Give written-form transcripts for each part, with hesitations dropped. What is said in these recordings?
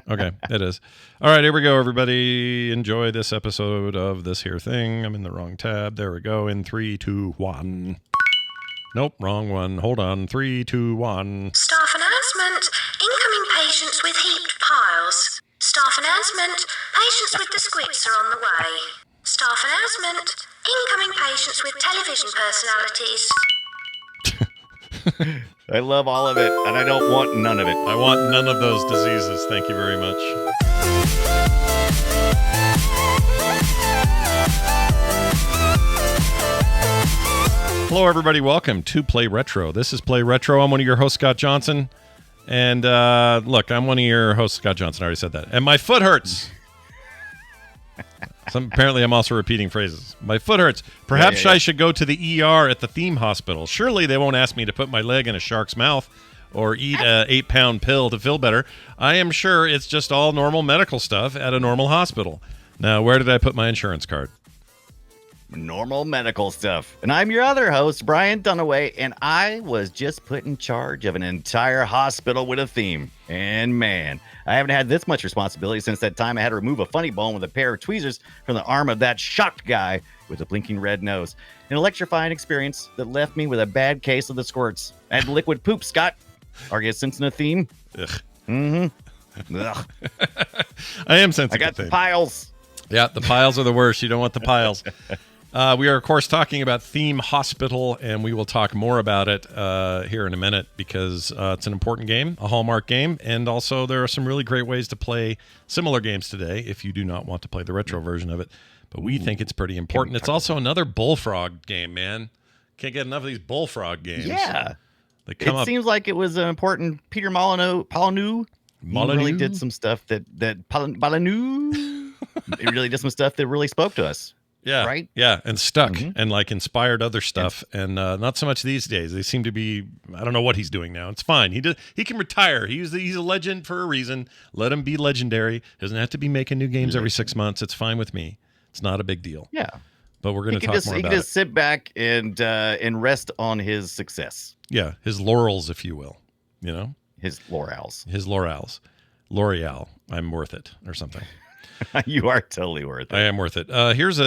Okay, it is. All right, here we go, everybody. Enjoy this episode of this here thing. I'm in the wrong tab. There we go. In 3, 2, 1. Nope, wrong one. Hold on. 3, 2, 1. Staff announcement. Incoming patients with heaped piles. Staff announcement. Patients with the squibs are on the way. Staff announcement. Incoming patients with television personalities. I love all of it, and I don't want none of it. I want none of those diseases. Thank you very much. Hello, everybody. Welcome to Play Retro. This is Play Retro. I'm one of your hosts, Scott Johnson. And look, I'm one of your hosts, Scott Johnson. I already said that. And my foot hurts. Apparently, I'm also repeating phrases. My foot hurts. Perhaps I should go to the ER at the theme hospital. Surely they won't ask me to put my leg in a shark's mouth or eat a 8-pound pill to feel better. I am sure it's just all normal medical stuff at a normal hospital. Now, where did I put my insurance card? Normal medical stuff. And I'm your other host, Brian Dunaway, and I was just put in charge of an entire hospital with a theme. And man, I haven't had this much responsibility since that time I had to remove a funny bone with a pair of tweezers from the arm of that shocked guy with a blinking red nose. An electrifying experience that left me with a bad case of the squirts. I had liquid poop, Scott. Are you sensing a theme? Ugh. Mm-hmm. Ugh. I am sensing I got the piles. Yeah, the piles are the worst. You don't want the piles. We are, of course, talking about Theme Hospital, and we will talk more about it here in a minute because it's an important game, a Hallmark game, and also there are some really great ways to play similar games today if you do not want to play the retro version of it. But we think it's pretty important. It's also another Bullfrog game, man. Can't get enough of these Bullfrog games. Yeah. They come it seems like it was an important Peter Molyneux. He really did some stuff that Molyneux. He really did some stuff that really spoke to us. Yeah, right. Yeah, and stuck and like inspired other stuff, and not so much these days. They seem to be. I don't know what he's doing now. It's fine. He can retire. He's a legend for a reason. Let him be legendary. Doesn't have to be making new games every 6 months. It's fine with me. It's not a big deal. Yeah, but we're going to talk more about it. He can just sit back and rest on his success. Yeah, his laurels, if you will. You know, his laurels. L'Oreal. I'm worth it, or something. You are totally worth it. I am worth it. Here's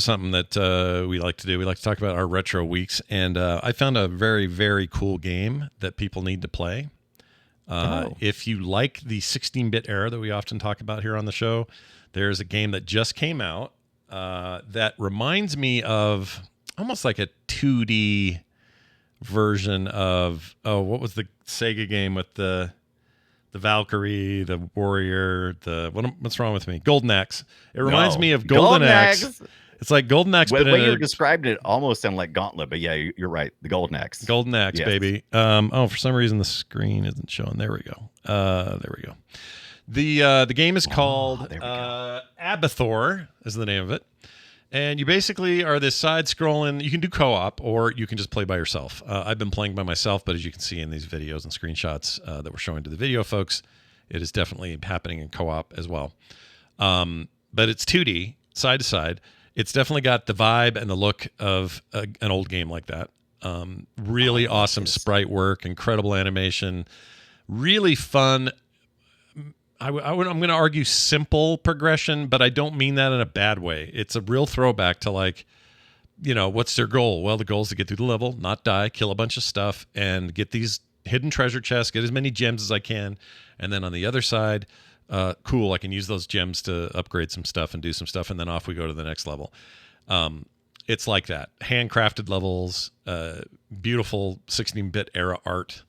something that we like to do. We like to talk about our retro weeks, and I found a very, very cool game that people need to play. If you like the 16-bit era that we often talk about here on the show, there's a game that just came out that reminds me of almost like a 2D version of what was the Sega game with the Valkyrie, the Warrior, what's wrong with me? Golden Axe. It reminds me of Golden Axe. It's like Golden Axe. The way you described it almost sounded like Gauntlet, but yeah, you're right. The Golden Axe. Golden Axe, yes. Baby. For some reason the screen isn't showing. There we go. There we go. The game is called Abathor is the name of it. And you basically are this side-scrolling. You can do co-op, or you can just play by yourself. I've been playing by myself, but as you can see in these videos and screenshots that we're showing to the video folks, it is definitely happening in co-op as well. But it's 2D, side to side. It's definitely got the vibe and the look of an old game like that. Really awesome sprite work, incredible animation, really fun. I'm going to argue simple progression, but I don't mean that in a bad way. It's a real throwback to what's their goal? Well, the goal is to get through the level, not die, kill a bunch of stuff, and get these hidden treasure chests, get as many gems as I can. And then on the other side, I can use those gems to upgrade some stuff and do some stuff, and then off we go to the next level. It's like that. Handcrafted levels, beautiful 16-bit era art.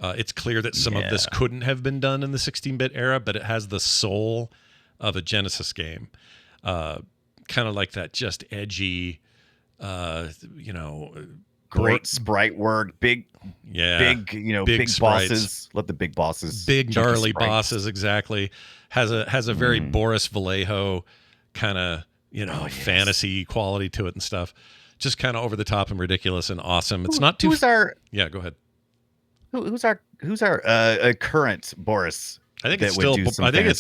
It's clear that some of this couldn't have been done in the 16-bit era, but it has the soul of a Genesis game. Kind of like that just edgy, great sprite work, big sprites. Bosses. Let the big bosses. Big gnarly bosses, exactly. Has a very Boris Vallejo kind of, fantasy quality to it and stuff. Just kind of over the top and ridiculous and awesome. It's not too... Yeah, go ahead. Who's our current Boris? I think it's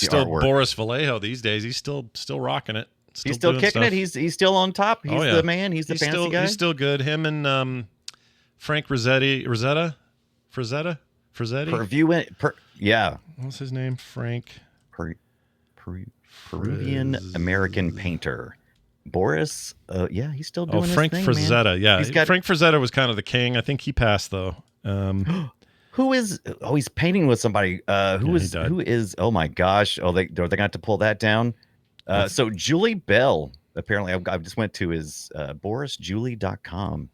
still Boris Vallejo these days. He's still rocking it. He's still kicking stuff. It. He's still on top. He's the man. He's the fantasy guy. He's still good. Him and Frank Frazzetti. Yeah. What's his name? Frank. Per, Peruvian American painter. Boris, yeah, he's still doing Frank his thing, Frazetta. man. Yeah, Frank Frazetta was kind of the king. I think he passed though. Who is? Oh, he's painting with somebody. Who is? Oh my gosh! Oh, they're going to have to pull that down. So Julie Bell. Apparently, I just went to his borisjulie.com.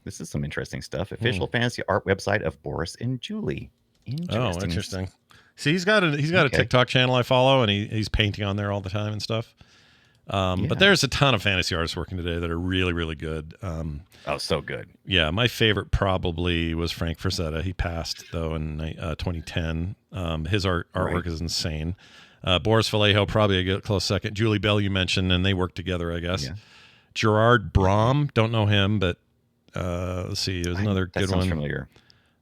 This is some interesting stuff. Official fantasy art website of Boris and Julie. Interesting. See, he's got a TikTok channel I follow, and he's painting on there all the time and stuff. But there's a ton of fantasy artists working today that are really, really good. So good. Yeah, my favorite probably was Frank Frazetta. He passed though in 2010. His artwork is insane. Boris Vallejo probably a close second. Julie Bell you mentioned, and they work together, I guess. Yeah. Gerard Brom, don't know him, but let's see. There's another good one. Familiar.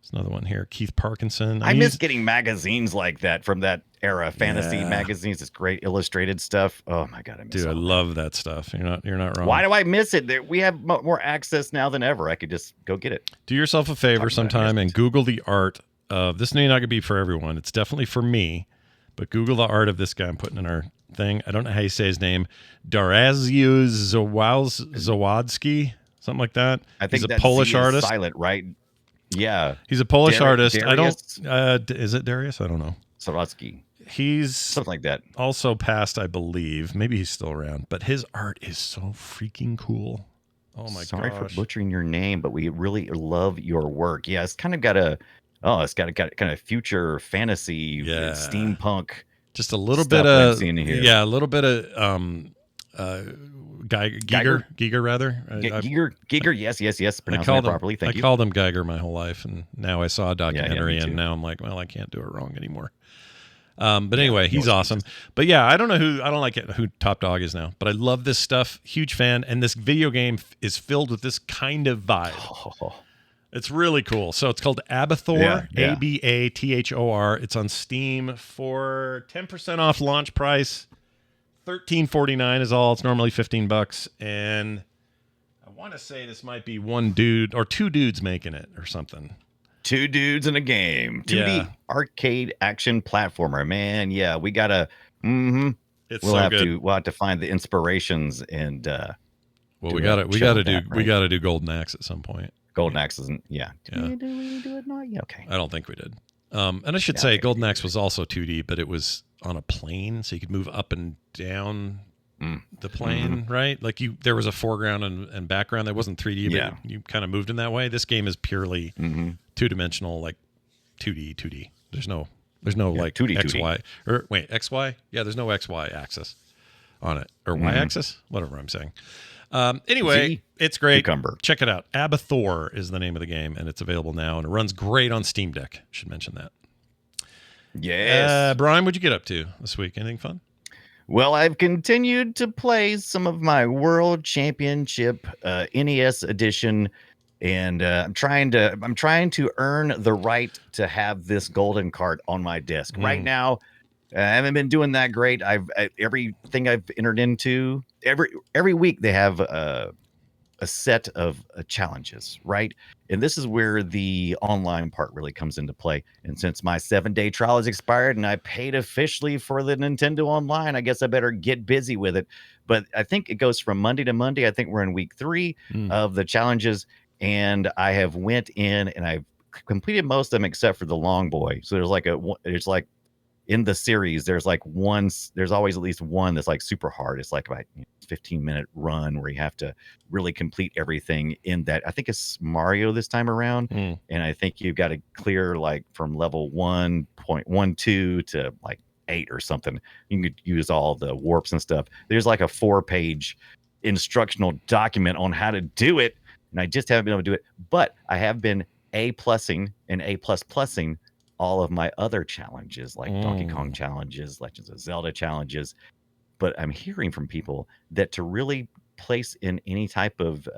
There's another one here. Keith Parkinson. I miss getting magazines like that from that era. Fantasy magazines. It's great illustrated stuff. Oh my god, I miss I love that stuff. You're not wrong. Why do I miss it? We have more access now than ever. I could just go get it. Do yourself a favor sometime and Google the art of this. May not be for everyone. It's definitely for me. But Google the art of this guy I'm putting in our thing. I don't know how you say his name. Darazio Zawadsky, something like that. I think he's a Polish artist. Silent, right? Yeah, he's a Polish artist. Darius? I don't. Is it Darius? I don't know. Zawadsky. He's something like that. Also passed, I believe. Maybe he's still around. But his art is so freaking cool. Oh my gosh. Sorry for butchering your name, but we really love your work. Yeah, it's kind of got a. Oh, it's got kind of future fantasy, steampunk. Just a little bit of a little bit of Giger rather. Giger, yes. Pronouncing it properly. Thank you. I called him Geiger my whole life, and now I saw a documentary, and now I'm like, well, I can't do it wrong anymore. But anyway, he's awesome. But yeah, I don't know who Top Dog is now, but I love this stuff. Huge fan, and this video game is filled with this kind of vibe. It's really cool. So it's called Abathor, Abathor. It's on Steam for 10% off launch price. $13.49 is all. It's normally $15, and I want to say this might be one dude or two dudes making it or something. Two dudes in a game. 2D arcade action platformer. Man, yeah, we gotta. We'll have to find the inspirations and. We gotta do Golden Axe at some point. Golden Axe isn't. Yeah. Did we do it not? Yeah. Okay. I don't think we did. And I should say Golden Axe was also 2D, but it was on a plane, so you could move up and down the plane, right? Like there was a foreground and background that wasn't 3D, but you kind of moved in that way. This game is purely two-dimensional, like 2D. There's no like 2D, XY or wait, XY? Yeah, there's no XY axis on it or Y axis, whatever I'm saying. Anyway, it's great. Cucumber. Check it out. Abathor is the name of the game, and it's available now, and it runs great on Steam Deck. Should mention that. Yes. Brian, what'd you get up to this week? Anything fun? Well, I've continued to play some of my World Championship NES edition, and I'm trying to earn the right to have this golden card on my desk. Right now, I haven't been doing that great. Everything I've entered into every week they have a set of challenges, right? And this is where the online part really comes into play. And since my 7-day trial has expired and I paid officially for the Nintendo Online, I guess I better get busy with it. But I think it goes from Monday to Monday. I think we're in week 3 of the challenges, and I have went in and I've completed most of them except for the long boy. So there's like in the series, there's always at least one that's like super hard. It's like about 15-minute run where you have to really complete everything in that. I think it's Mario this time around. And I think you've got to clear like from level 1.12 to like 8 or something. You can use all the warps and stuff. There's like a 4-page instructional document on how to do it. And I just haven't been able to do it, but I have been A+ing and A++ing all of my other challenges, like Donkey Kong challenges, Legends of Zelda challenges. But I'm hearing from people that to really place in any type of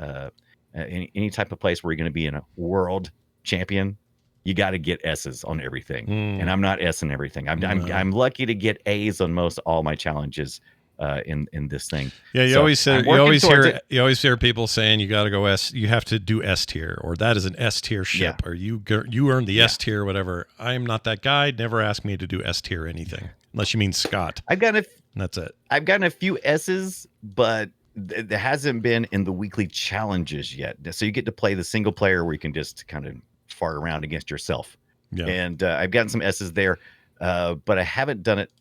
place where you're going to be in a world champion, you got to get S's on everything. And I'm not S in everything. I'm lucky to get A's on most all my challenges. in this thing. Yeah, you So always I'm working towards it. you always hear people saying you got to go you have to do S tier, or that is an S tier ship, or you earned the S tier, whatever. I am not that guy. Never ask me to do S tier anything unless you mean Scott. That's it. I've gotten a few S's, but there hasn't been in the weekly challenges yet. So you get to play the single player where you can just kind of fart around against yourself. Yeah. And I've gotten some S's there, but I haven't done it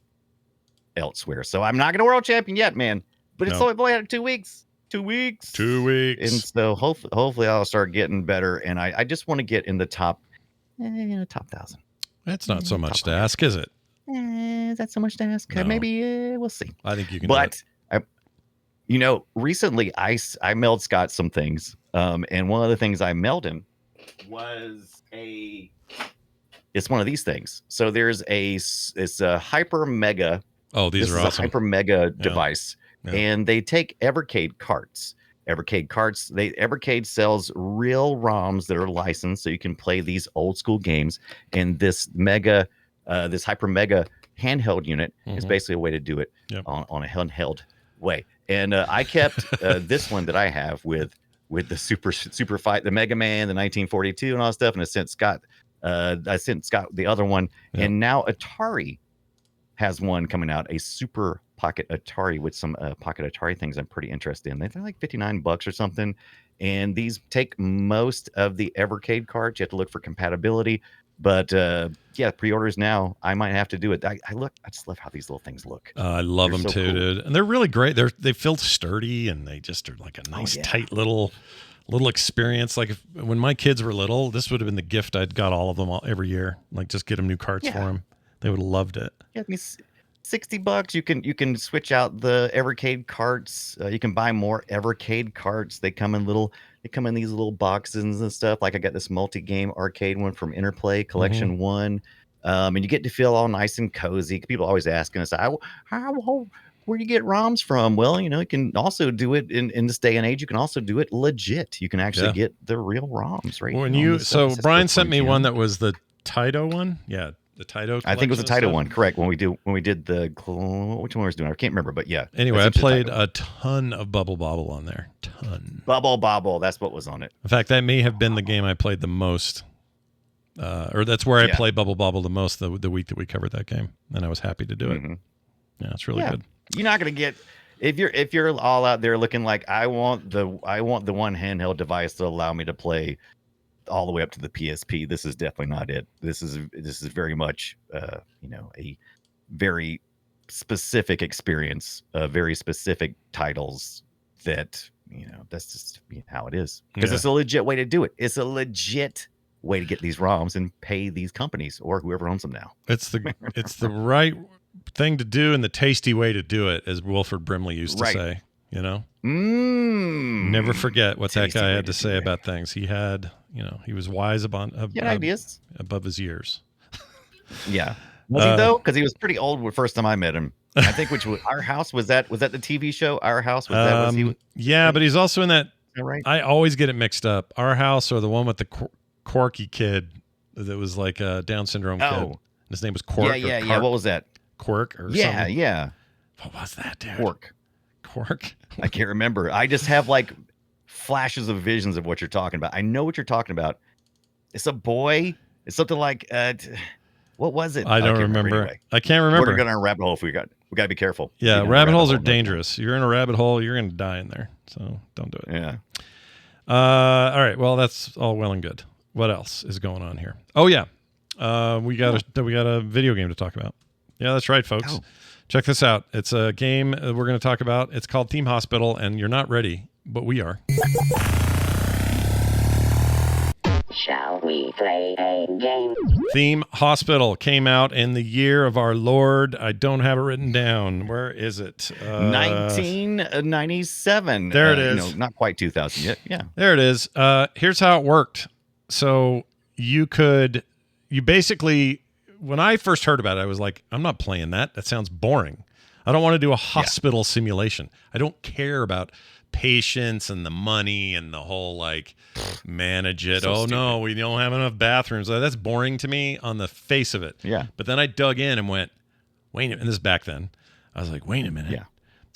elsewhere. So I'm not going to world champion yet, man. But it's only had 2 weeks. 2 weeks. 2 weeks. And so hopefully I'll start getting better. And I just want to get in the top 1,000. That's not so much to ask, is it? Is that so much to ask? No. Maybe we'll see. I think you can. But recently I mailed Scott some things. And one of the things I mailed him was it's one of these things. So it's a hyper mega. Oh, these are awesome. A hyper mega device. Yeah. And they take Evercade carts. Evercade sells real ROMs that are licensed, so you can play these old school games. And this hyper mega handheld unit is basically a way to do it on a handheld way. And I kept this one that I have with the super fight, the Mega Man, the 1942, and all that stuff. And I sent Scott the other one, and now Atari has one coming out, a Super Pocket Atari with some Pocket Atari things I'm pretty interested in. They're like $59 or something. And these take most of the Evercade cards. You have to look for compatibility. But pre-orders now. I might have to do it. I just love how these little things look. I love them too, cool. Dude. And they're really great. They feel sturdy, and they just are like a nice, tight little experience. Like when my kids were little, this would have been the gift I'd got all of them every year. Like just get them new carts for them. They would have loved it. Yeah, $60. You can switch out the Evercade carts. You can buy more Evercade carts. They come in these little boxes and stuff. Like I got this multi-game arcade one from Interplay Collection 1. And you get to feel all nice and cozy. People always asking us, where do you get ROMs from? Well, you can also do it in this day and age. You can also do it legit. You can actually get the real ROMs, right? Brian sent me one that was the Taito one. Yeah. The Taito. I think it was the Taito one, correct? When we did the which one was doing, I can't remember, but yeah. Anyway, I played a ton of Bubble Bobble on there. Bubble Bobble, that's what was on it. In fact, that may have been the game I played the most, or that's where I played Bubble Bobble the most the week that we covered that game, and I was happy to do it. Yeah, it's really good. You're not gonna get if you're all out there looking like I want the one handheld device to allow me to play all the way up to the PSP. This is definitely not it. This is very much a very specific experience, very specific titles that that's just how it is, because it's a legit way to do it. It's a legit way to get these ROMs and pay these companies or whoever owns them now. It's the right thing to do and the tasty way to do it, as Wilford Brimley used to say. Never forget what that guy had to say about things. He had, he was wise ideas above his years. Yeah. Was he though? Because he was pretty old the first time I met him. I think Our House, was that the TV show? Our House, was he? Yeah, but he's also in that. Right. I always get it mixed up. Our House, or the one with the quirky kid that was like a Down syndrome kid. His name was Quirk. Yeah. What was that? Quirk or something? Yeah. What was that, dude? Quirk. I can't remember. I just have like flashes of visions of what you're talking about. I know what you're talking about. It's a boy. It's something like what was it? I don't remember. Anyway. I can't remember. We're going to a rabbit hole if we got to be careful. Yeah, rabbit holes are dangerous. You're in a rabbit hole, you're going to die in there. So don't do it. Yeah. All right. Well, that's all well and good. What else is going on here? Oh yeah. We got a video game to talk about. Yeah, that's right, folks. Oh. Check this out. It's a game we're going to talk about. It's called Theme Hospital, and you're not ready, but we are. Shall we play a game? Theme Hospital came out in the year of our Lord. I don't have it written down. Where is it? 1997. There it is. Not quite 2000 yet. Yeah. There it is. Here's how it worked. So you basically... When I first heard about it, I was like, I'm not playing that. That sounds boring. I don't want to do a hospital simulation. I don't care about patients and the money and the whole manage it. So stupid. No, we don't have enough bathrooms. That's boring to me on the face of it. Yeah. But then I dug in and went, wait a minute. And this is back then. I was like, wait a minute. Yeah.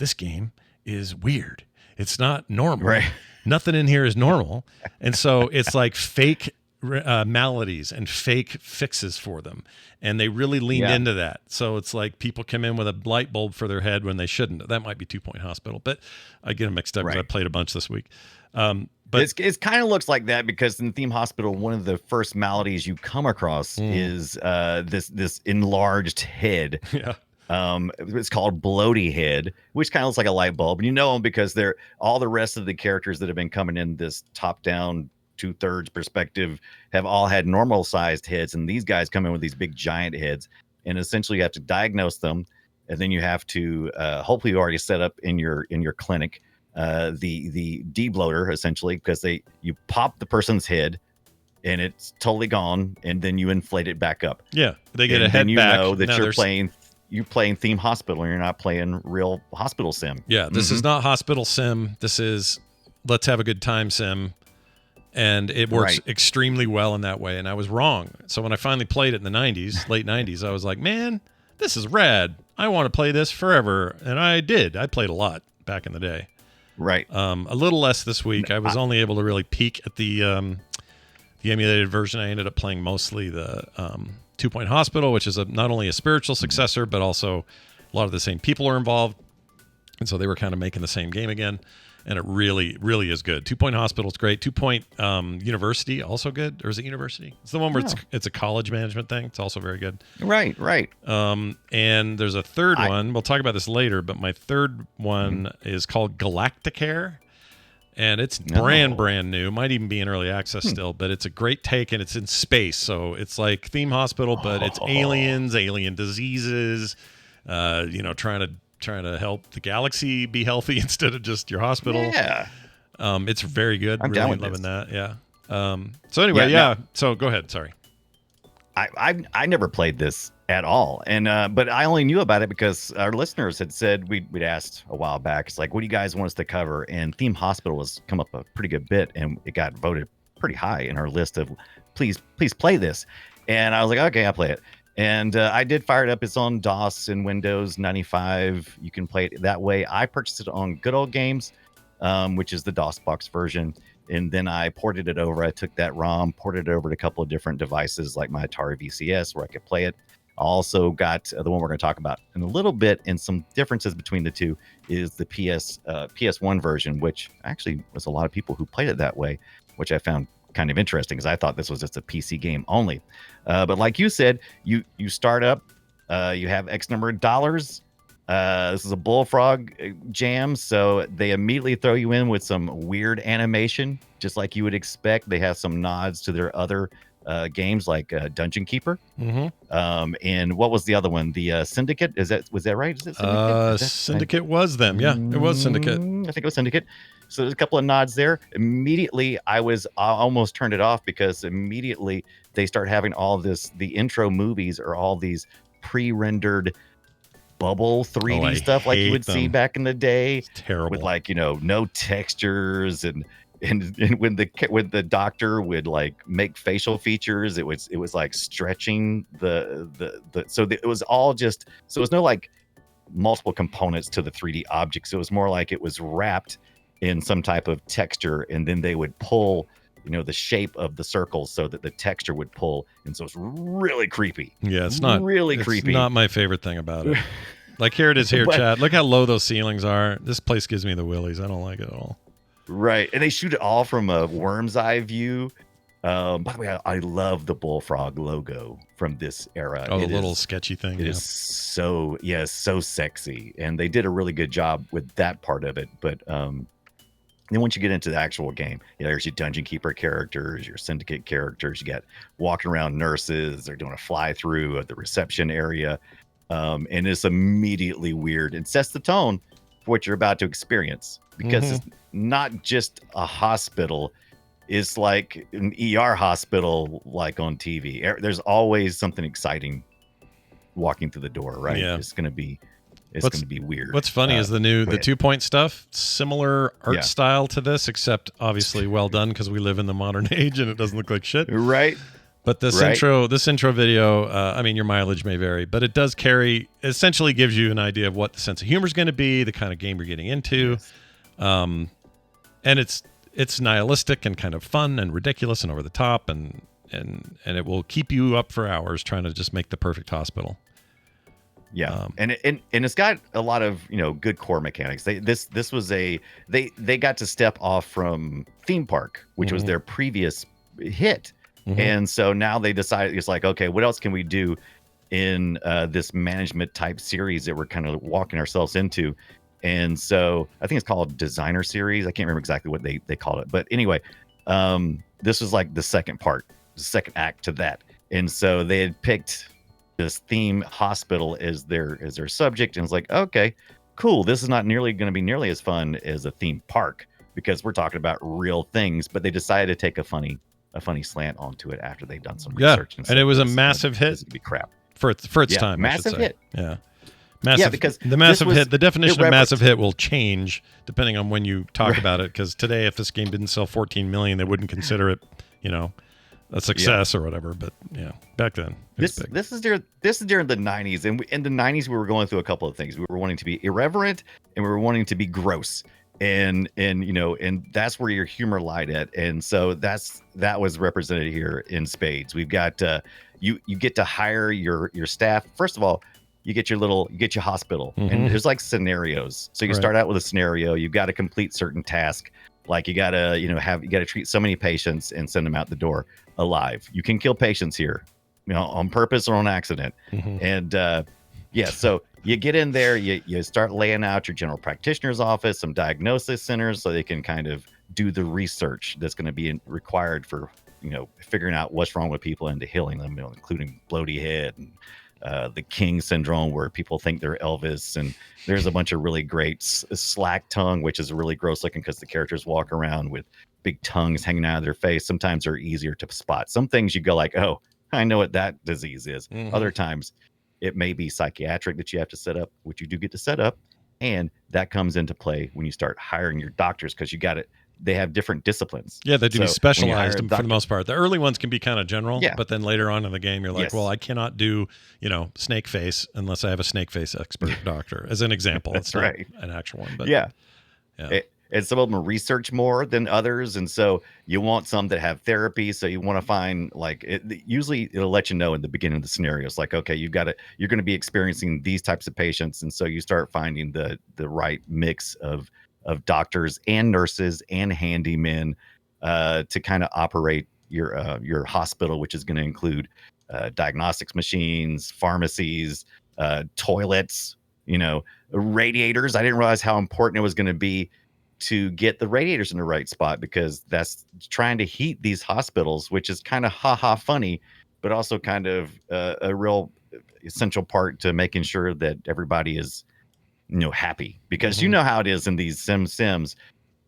this game is weird. It's not normal. Right. Nothing in here is normal. And so it's like fake maladies and fake fixes for them. And they really leaned into that. So it's like people come in with a light bulb for their head when they shouldn't. That might be 2 Point Hospital, but I get them mixed up because I played a bunch this week. But it kind of looks like that because in Theme Hospital, one of the first maladies you come across is this enlarged head. Yeah. It's called bloaty head, which kind of looks like a light bulb. And you know them because they're all the rest of the characters that have been coming in this top-down 2/3 perspective have all had normal sized heads, and these guys come in with these big giant heads, and essentially you have to diagnose them, and then you have to hopefully you already set up in your clinic the debloater essentially, because you pop the person's head and it's totally gone, and then you inflate it back up. Yeah, they get and a head then you back. know that Now you're playing Theme Hospital, and you're not playing real hospital sim. Yeah, this is not hospital sim. This is let's have a good time sim. And it works extremely well in that way. And I was wrong. So when I finally played it in the 90s, late 90s, I was like, man, this is rad. I want to play this forever. And I did. I played a lot back in the day. Right. A little less this week. I was only able to really peek at the emulated version. I ended up playing mostly the 2 Point Hospital, which is not only a spiritual successor, but also a lot of the same people are involved. And so they were kind of making the same game again. And it really, really is good. 2 Point Hospital is great. 2 Point University, also good. Or is it University? It's the one where it's a college management thing. It's also very good. Right. And there's a third one. We'll talk about this later, but my third one is called Galacticare. And it's brand new. Might even be in early access still, but it's a great take, and it's in space. So it's like Theme Hospital, but it's aliens, alien diseases, trying to help the galaxy be healthy instead of just your hospital. Yeah. It's very good. I'm really loving that. Yeah. So anyway, So go ahead. Sorry. I never played this at all. And but I only knew about it because our listeners had said we'd asked a while back. It's like, what do you guys want us to cover? And Theme Hospital has come up a pretty good bit, and it got voted pretty high in our list of please play this. And I was like, okay, I'll play it. And I did fire it up. It's on DOS and Windows 95. You can play it that way. I purchased it on Good Old Games, which is the DOS box version. And then I ported it over. I took that ROM, ported it over to a couple of different devices like my Atari VCS where I could play it. I also got the one we're going to talk about in a little bit, and some differences between the two is the PS1 version, which actually was a lot of people who played it that way, which I found kind of interesting because I thought this was just a PC game only. But like you said, you start up, you have X number of dollars. This is a Bullfrog jam, so they immediately throw you in with some weird animation, just like you would expect. They have some nods to their other games like Dungeon Keeper. And what was the other one? The Syndicate? Was that right? Is it Syndicate? Syndicate was them. Yeah, it was Syndicate. I think it was Syndicate. So there's a couple of nods there. Immediately, I almost turned it off because immediately they start having all this. The intro movies are all these pre-rendered bubble 3D stuff like you would see back in the day. It's terrible. With no textures and when the doctor would make facial features, it was like stretching it was all just, so it was no multiple components to the 3D objects. It was more like it was wrapped in some type of texture, and then they would pull the shape of the circles so that the texture would pull, and so it's really creepy. Yeah, it's not really creepy. Not my favorite thing about it. Like, here it is here, Chad. Look how low those ceilings are. This place gives me the willies. I don't like it at all. Right, and they shoot it all from a worm's eye view. By the way, I love the Bullfrog logo from this era. Oh, the little sketchy thing. It is so sexy, and they did a really good job with that part of it. But then once you get into the actual game, there's your Dungeon Keeper characters, your Syndicate characters. You got walking around nurses. They're doing a fly through of the reception area, and it's immediately weird. It sets the tone for what you're about to experience, because it's not just a hospital. It's like an ER hospital, like on TV. There's always something exciting walking through the door, right? Yeah. It's going to be weird. What's funny is the 2 Point stuff, similar art style to this, except obviously well done because we live in the modern age and it doesn't look like shit. Right. But this intro video, I mean, your mileage may vary, but it does essentially gives you an idea of what the sense of humor is going to be, the kind of game you're getting into. Yes. And it's nihilistic and kind of fun and ridiculous and over the top, and it will keep you up for hours trying to just make the perfect hospital. Yeah, and it's got a lot of good core mechanics. They got to step off from Theme Park, which was their previous hit. And so now they decided, it's like, okay, what else can we do in this management type series that we're kind of walking ourselves into? And so I think it's called Designer Series. I can't remember exactly what they called it. But anyway, this was like the second part, the second act to that. And so they had picked this theme hospital as their subject. And it's like, okay, cool. This is not going to be nearly as fun as a theme park because we're talking about real things. But they decided to take a funny slant onto it after they've done some research. And it was a massive hit. This would be crap for its time. Massive hit. Yeah. Massive, because the massive hit, the definition of massive hit will change depending on when you talk about it. Because today, if this game didn't sell 14 million, they wouldn't consider it, a success or whatever. But back then, this is during the 90s, and in the 90s, we were going through a couple of things. We were wanting to be irreverent, and we were wanting to be gross. And that's where your humor lied at, and so that was represented here in spades. We've got you get to hire your staff. First of all, you get your hospital, and there's like scenarios. So you start out with a scenario. You've got to complete certain task, like you gotta treat so many patients and send them out the door alive. You can kill patients here, on purpose or on accident, and so. You get in there, you start laying out your general practitioner's office, some diagnosis centers, so they can kind of do the research that's going to be required for, figuring out what's wrong with people and to healing them, including bloaty head and the King syndrome, where people think they're Elvis. And there's a bunch of really great slack tongue, which is really gross looking because the characters walk around with big tongues hanging out of their face. Sometimes they're easier to spot. Some things you go like, oh, I know what that disease is. Other times, it may be psychiatric that you have to set up, which you do get to set up. And that comes into play when you start hiring your doctors, because they have different disciplines. Yeah, they do be specialized for the most part. The early ones can be kind of general, but then later on in the game, you're like, well, I cannot do, snake face unless I have a snake face expert doctor, as an example. It's not an actual one, but And some of them research more than others. And so you want some that have therapy. So you want to find usually it'll let you know in the beginning of the scenarios, like, okay, you're going to be experiencing these types of patients. And so you start finding the right mix of doctors and nurses and handymen to kind of operate your hospital, which is going to include diagnostics machines, pharmacies, toilets, radiators. I didn't realize how important it was going to be to get the radiators in the right spot, because that's trying to heat these hospitals, which is kind of funny, but also kind of a real essential part to making sure that everybody is, happy, because you know how it is in these sims.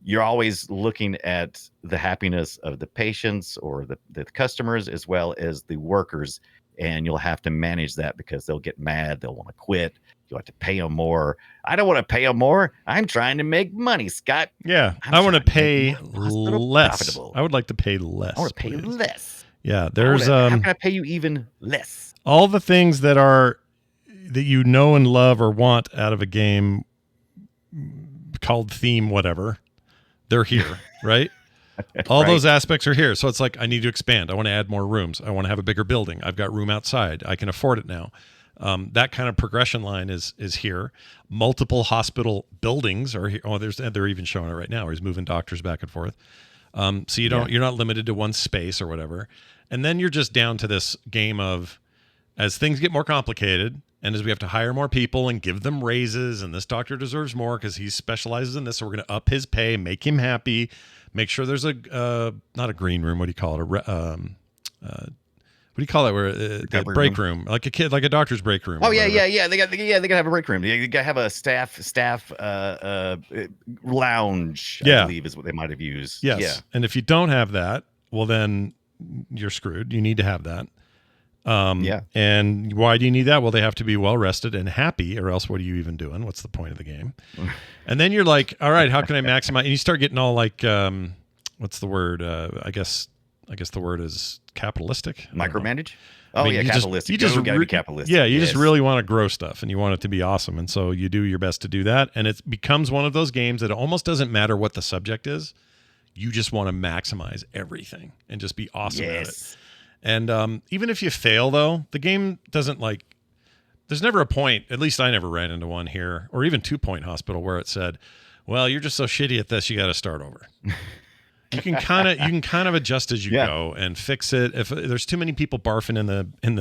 You're always looking at the happiness of the patients or the customers as well as the workers, and you'll have to manage that because they'll get mad, they'll want to quit. You have to pay them more. I don't want to pay them more. I'm trying to make money, Scott. Yeah, I want to pay less. Profitable. I would like to pay less. I want to pay less. Yeah, there's how can I pay you even less? All the things that and love or want out of a game called theme whatever, they're here, right? All those aspects are here. So it's like, I need to expand. I want to add more rooms. I want to have a bigger building. I've got room outside. I can afford it now. That kind of progression line is here. Multiple hospital buildings are here. Oh, they're even showing it right now. Where he's moving doctors back and forth. So you're not limited to one space or whatever. And then you're just down to this game of, as things get more complicated, and as we have to hire more people and give them raises, and this doctor deserves more because he specializes in this, so we're going to up his pay, make him happy, make sure there's not a green room. What do you call it? What do you call it? Where the break room, like a doctor's break room. Oh yeah. They got to have a break room. They got to have a staff lounge. I believe is what they might have used. Yes. Yeah. And if you don't have that, well then you're screwed. You need to have that. And why do you need that? Well, they have to be well rested and happy, or else what are you even doing? What's the point of the game? And then you're like, all right, how can I maximize? And you start getting all like, what's the word? I guess I guess the word is capitalistic. Micromanage? I mean, capitalistic. You just gotta be capitalistic. Yeah, you just really want to grow stuff and you want it to be awesome. And so you do your best to do that. And it becomes one of those games that it almost doesn't matter what the subject is. You just want to maximize everything and just be awesome at it. And even if you fail, though, the game doesn't there's never a point, at least I never ran into one here, or even 2 Point Hospital, where it said, well, you're just so shitty at this, you got to start over. You can kind of adjust as you go and fix it. If there's too many people barfing in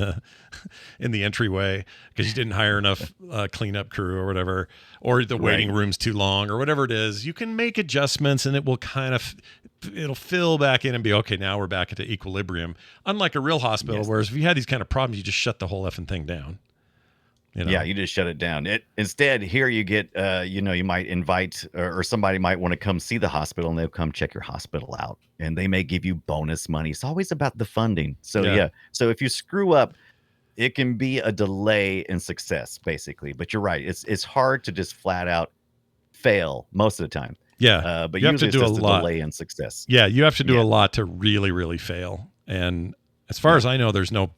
the entryway because you didn't hire enough cleanup crew or whatever, or the waiting room's too long or whatever it is, you can make adjustments and it will it'll fill back in and be okay. Now we're back into equilibrium. Unlike a real hospital, whereas if you had these kind of problems, you just shut the whole effing thing down. You know? Yeah, you just shut it down. Instead, here you get, you might invite or somebody might want to come see the hospital and they'll come check your hospital out and they may give you bonus money. It's always about the funding. So, So if you screw up, it can be a delay in success, basically. But you're right. It's hard to just flat out fail most of the time. Yeah. But you have to do a lot. Delay in success. Yeah. You have to do a lot to really, really fail. And as far as I know, there's no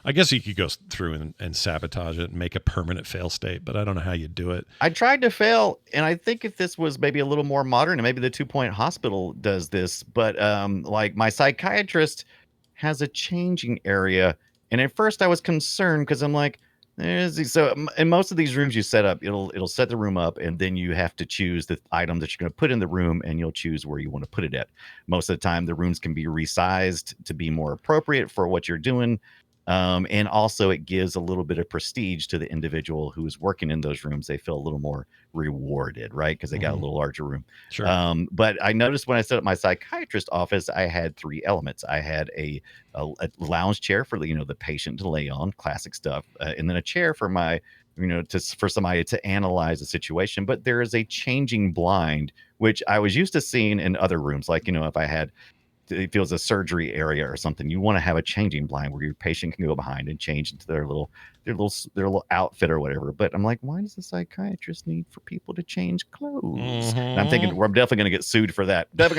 I guess you could go through and sabotage it and make a permanent fail state, but I don't know how you do it. I tried to fail, and I think if this was maybe a little more modern, and maybe the 2 Point Hospital does this, but my psychiatrist has a changing area, and at first I was concerned because I'm like, so in most of these rooms you set up, it'll set the room up, and then you have to choose the item that you're going to put in the room, and you'll choose where you want to put it at. Most of the time, the rooms can be resized to be more appropriate for what you're doing. And also it gives a little bit of prestige to the individual who is working in those rooms. They feel a little more rewarded, right? Because they got a little larger room. Sure. But I noticed when I set up my psychiatrist office, I had 3 elements. I had a lounge chair for the patient to lay on, classic stuff, and then a chair for for somebody to analyze the situation. But there is a changing blind, which I was used to seeing in other rooms. Like, if I had, it feels a surgery area or something, you want to have a changing blind where your patient can go behind and change into their little outfit or whatever. But I'm like, why does the psychiatrist need for people to change clothes? And I'm thinking, I'm definitely going to get sued for that. But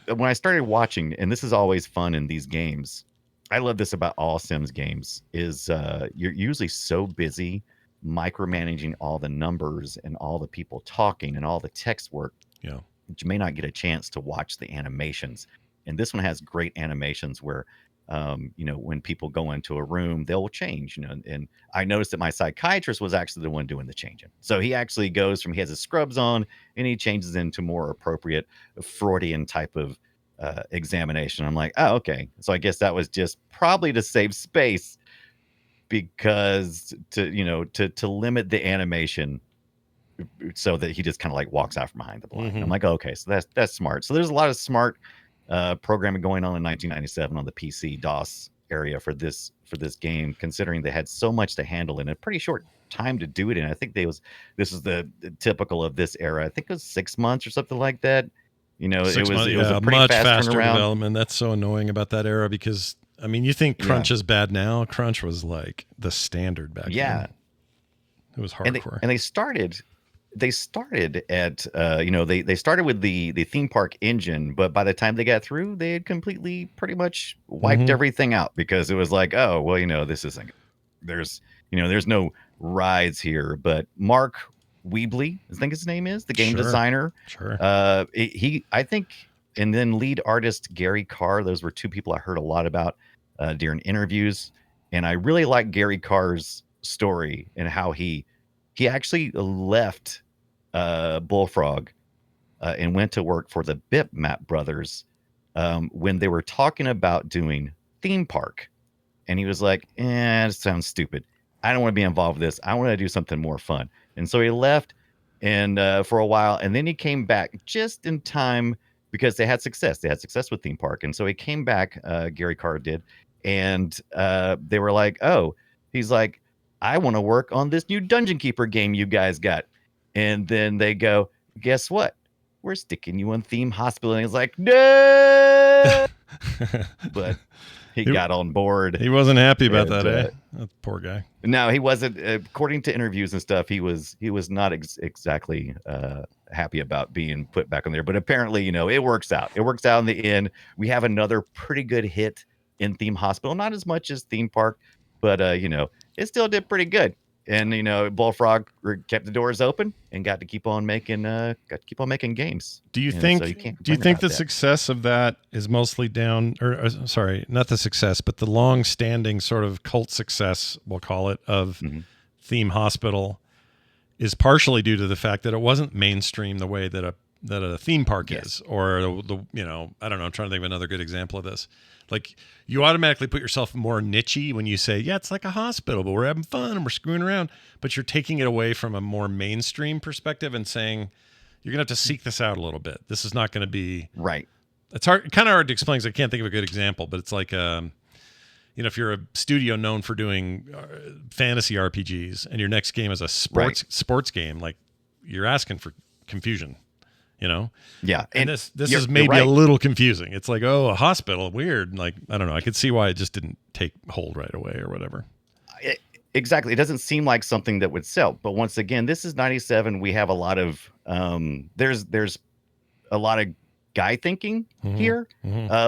when I started watching, and this is always fun in these games, I love this about all Sims games, is you're usually so busy micromanaging all the numbers and all the people talking and all the text work, that you may not get a chance to watch the animations. And this one has great animations where when people go into a room, they'll change, and I noticed that my psychiatrist was actually the one doing the changing. So he actually goes he has his scrubs on and he changes into more appropriate Freudian type of examination. I'm like, oh, okay. So I guess that was just probably to save space, because to limit the animation so that he just kind of walks out from behind the blind. I'm like, okay, so that's smart. So there's a lot of smart programming going on in 1997 on the PC DOS area for this game, considering they had so much to handle in a pretty short time to do it in. I think this is the typical of this era. I think it was 6 months or something like that. It was a pretty much fast faster turnaround. development. That's so annoying about that era, because I mean, you think crunch is bad now? Crunch was like the standard back then. It was hardcore. And they started at they started with the theme park engine, but by the time they got through, they had completely pretty much wiped everything out, because it was like, oh well, this isn't, there's no rides here. But Mark Weebly, I think his name is, the game designer. Sure. I think, and then lead artist Gary Carr, those were 2 people I heard a lot about during interviews. And I really like Gary Carr's story and how he actually left Bullfrog and went to work for the Bitmap brothers when they were talking about doing theme park. And he was like, it sounds stupid. I don't want to be involved with this. I want to do something more fun. And so he left and for a while, and then he came back just in time because they had success. They had success with theme park. And so he came back, Gary Carr did, and they were like, oh, he's like, I want to work on this new Dungeon Keeper game you guys got. And then they go, guess what? We're sticking you on Theme Hospital. And he's like, no. But he got on board. He wasn't happy about that, eh? Poor guy. No, he wasn't. According to interviews and stuff, he was not exactly happy about being put back on there. But apparently, it works out. It works out in the end. We have another pretty good hit in Theme Hospital. Not as much as Theme Park, but it still did pretty good. And Bullfrog kept the doors open and got to keep on making games. Do you So think? you can't Do you complain think about the that. success of that is mostly down, or sorry, not the success, but the long-standing sort of cult success, we'll call it, of Mhm. Theme Hospital, is partially due to the fact that it wasn't mainstream the way that a theme park Yes. is, or the I don't know. I'm trying to think of another good example of this. Like, you automatically put yourself more nichey when you say, yeah, it's like a hospital, but we're having fun and we're screwing around. But you're taking it away from a more mainstream perspective and saying, you're going to have to seek this out a little bit. This is not going to be Right. It's kind of hard to explain because I can't think of a good example, but it's like, if you're a studio known for doing fantasy RPGs and your next game is a sports game, like, you're asking for confusion. Yeah. And this you're- is you're maybe right. a little confusing. It's like, oh, a hospital, weird. Like, I don't know. I could see why it just didn't take hold right away or whatever. Exactly. It doesn't seem like something that would sell. But once again, this is 97. We have a lot of there's a lot of guy thinking here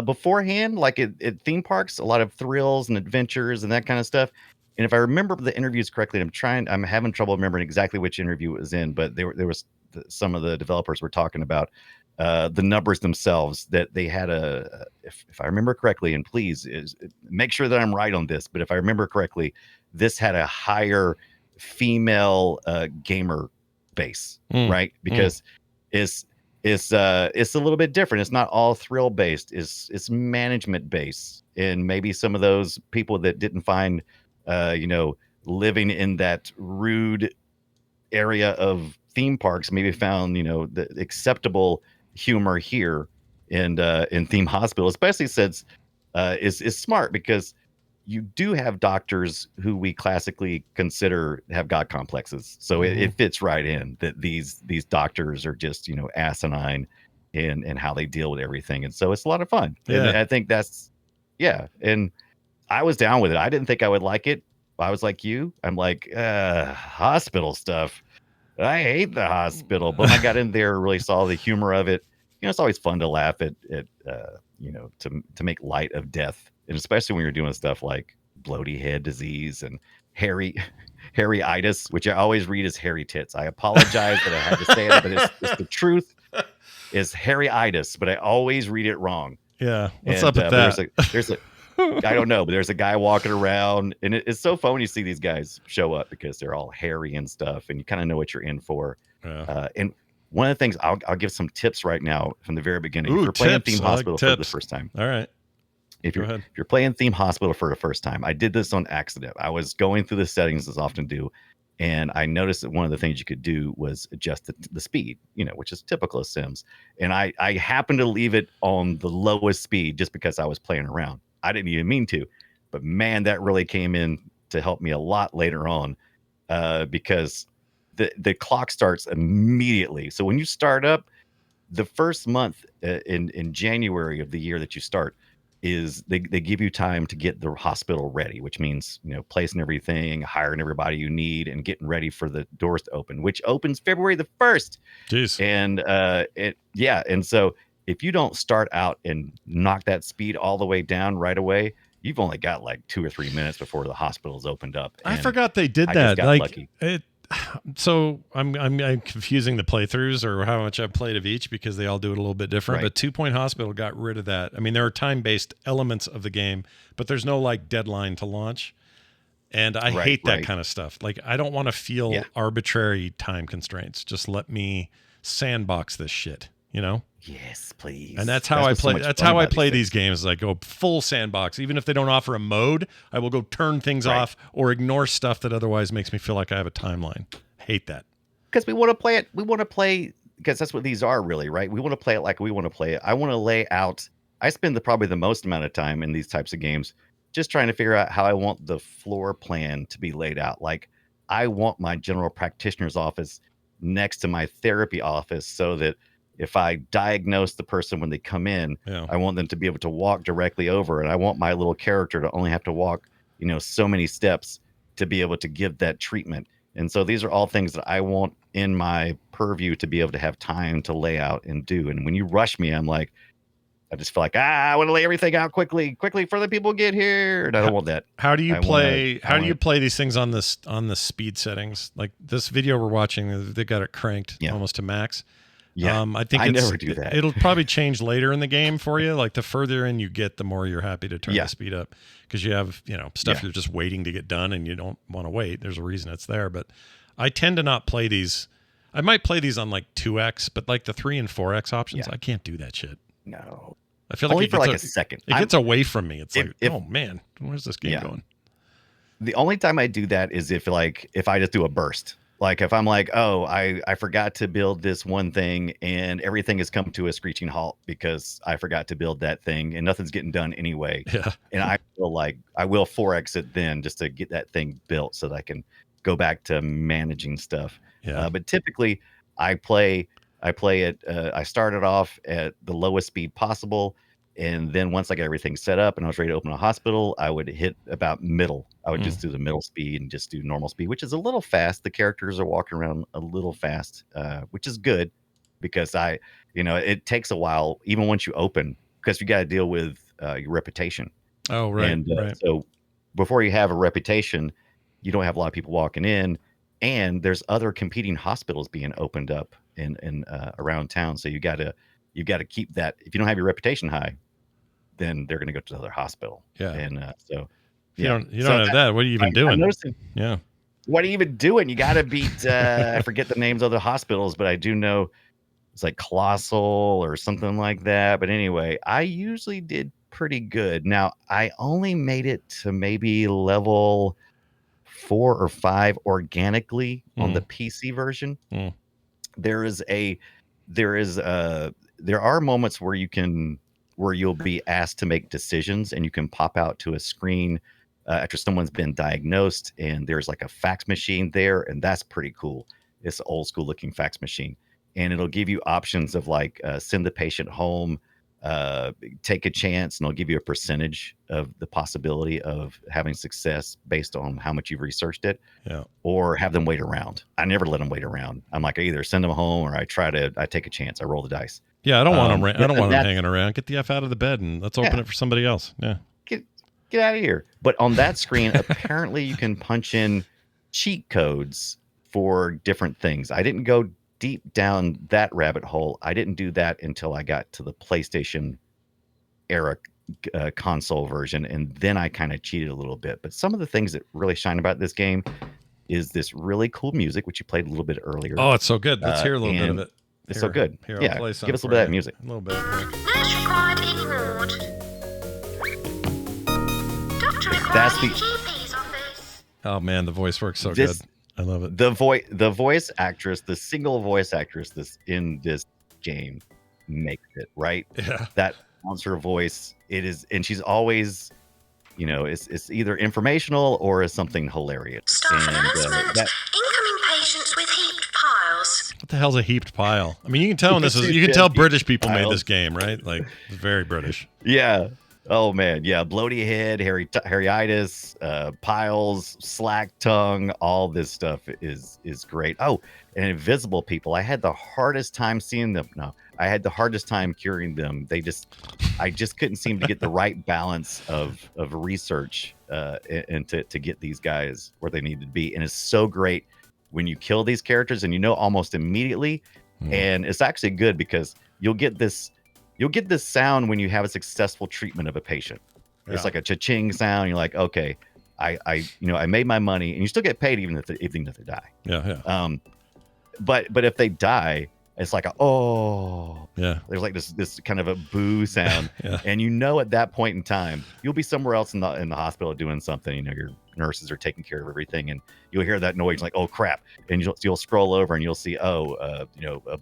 beforehand, like at theme parks, a lot of thrills and adventures and that kind of stuff. And if I remember the interviews correctly, I'm having trouble remembering exactly which interview it was in, but there was some of the developers were talking about the numbers themselves, that they had if I remember correctly, and please make sure that I'm right on this, but if I remember correctly, this had a higher female gamer base, right? Because it's a little bit different. It's not all thrill based. It's management based, and maybe some of those people that didn't find living in that rude area of theme parks maybe found the acceptable humor here in Theme Hospital, especially since is smart, because you do have doctors who we classically consider have god complexes, so it fits right in that these doctors are just asinine in how they deal with everything, and so it's a lot of fun. And I think that's and I was down with it. I didn't think I would like it. I was like you. I'm like, hospital stuff. I hate the hospital. But when I got in there, really saw the humor of it. It's always fun to laugh at to make light of death. And especially when you're doing stuff like bloaty head disease and hairy-itis, which I always read as hairy tits. I apologize that I had to say it, but it's the truth. Is hairy-itis, but I always read it wrong. Yeah. What's up with that? There's a I don't know, but there's a guy walking around, and it's so fun when you see these guys show up because they're all hairy and stuff, and you kind of know what you're in for. Yeah. And one of the things, I'll give some tips right now from the very beginning. Ooh, if you're playing tips. Theme I like Hospital for the tips. first time, All right. if you're playing Theme Hospital for the first time, I did this on accident. I was going through the settings as I often do, and I noticed that one of the things you could do was adjust the speed, which is typical of Sims. And I happened to leave it on the lowest speed just because I was playing around. I didn't even mean to, but man, that really came in to help me a lot later on, because the clock starts immediately. So when you start up, the first month in January of the year that you start is they give you time to get the hospital ready, which means placing everything, hiring everybody you need, and getting ready for the doors to open, which opens February the 1st. Jeez. And and so if you don't start out and knock that speed all the way down right away, you've only got like 2 or 3 minutes before the hospital's opened up. I forgot they did I that. just got Like lucky. So I'm confusing the playthroughs or how much I've played of each, because they all do it a little bit different. Right. But 2 Point Hospital got rid of that. I mean, there are time-based elements of the game, but there's no like deadline to launch. And I hate that kind of stuff. Like, I don't want to feel arbitrary time constraints. Just let me sandbox this shit, Yes, please. And that's how I play. That's how I play these games. Is I go full sandbox. Even if they don't offer a mode, I will go turn things off or ignore stuff that otherwise makes me feel like I have a timeline. Hate that. Because we want to play it. We want to play, because that's what these are really, right? We want to play it like we want to play it. I want to lay out. I spend probably the most amount of time in these types of games just trying to figure out how I want the floor plan to be laid out. Like, I want my general practitioner's office next to my therapy office, so that if I diagnose the person when they come in, I want them to be able to walk directly over, and I want my little character to only have to walk so many steps to be able to give that treatment. And so these are all things that I want in my purview to be able to have time to lay out and do. And when you rush me, I'm like, I just feel like, I want to lay everything out quickly for the people to get here. And I don't want that. How do you play? How do you play these things on the speed settings? Like this video we're watching, they got it cranked almost to max. Yeah, I think I never do that. It'll probably change later in the game for you. Like the further in you get, the more you're happy to turn the speed up because you have stuff you're just waiting to get done and you don't want to wait. There's a reason it's there, but I tend to not play these. I might play these on like 2x, but like the 3 and 4x options, I can't do that shit. No, I feel only like for like a second. It gets away from me. It's oh man, where's this game going? The only time I do that is if I just do a burst. Like if I'm like, oh, I forgot to build this one thing and everything has come to a screeching halt because I forgot to build that thing and nothing's getting done anyway. Yeah. And I will 4x it then just to get that thing built so that I can go back to managing stuff. Yeah. But typically I play it. I started off at the lowest speed possible. And then once I got everything set up and I was ready to open a hospital, I would hit about middle. I would just do the middle speed and just do normal speed, which is a little fast. The characters are walking around a little fast, which is good because it takes a while, even once you open, because you got to deal with your reputation. Oh, right. And right. So before you have a reputation, you don't have a lot of people walking in, and there's other competing hospitals being opened up in around town. So you got to keep that. If you don't have your reputation high, then they're going to go to another hospital. Yeah. And you don't have that. What are you even doing? Yeah. What are you even doing? You got to beat, I forget the names of the hospitals, but I do know it's like Colossal or something like that. But anyway, I usually did pretty good. Now I only made it to maybe level 4 or 5 organically on the PC version. There are moments where you'll be asked to make decisions and you can pop out to a screen after someone's been diagnosed and there's like a fax machine there, and that's pretty cool. It's an old school looking fax machine, and it'll give you options of like send the patient home, take a chance, and it'll give you a percentage of the possibility of having success based on how much you've researched it, or have them wait around. I never let them wait around. I'm like, I either send them home or I take a chance. I roll the dice. Yeah, I don't want them. I don't want them hanging around. Get the F out of the bed and let's open it for somebody else. Yeah, get out of here. But on that screen, apparently you can punch in cheat codes for different things. I didn't go deep down that rabbit hole. I didn't do that until I got to the PlayStation era console version, and then I kind of cheated a little bit. But some of the things that really shine about this game is this really cool music, which you played a little bit earlier. Oh, it's so good. Let's hear a little bit of it. It's so good. Here, yeah, give us a little bit of that music. A little bit. Nurse required in ward. Doctor required That's in GP's office. Oh man, the voice works so good. I love it. The voice actress, the single voice actress in this game makes it, right? Yeah. That monster voice, it is, and she's always, it's either informational or is something hilarious. Staff announcement. Incoming patients with heaped piles. What the hell's a heaped pile? I mean, you can tell you can tell British people made this game, right? Like, it's very British. Yeah. Oh man, yeah, bloaty head, harryitis, piles, slack tongue, all this stuff is great. Oh, and invisible people. I had the hardest time seeing them. No, I had the hardest time curing them. I just couldn't seem to get the right balance of research and to get these guys where they needed to be. And it's so great when you kill these characters and almost immediately. And it's actually good because you'll get this sound when you have a successful treatment of a patient. It's like a cha-ching sound. You're like, okay, I made my money, and you still get paid even if they die. Yeah. But if they die, it's like there's like this kind of a boo sound. And at that point in time, you'll be somewhere else in the hospital doing something. Your nurses are taking care of everything, and you'll hear that noise like, oh crap, and you'll scroll over and you'll see a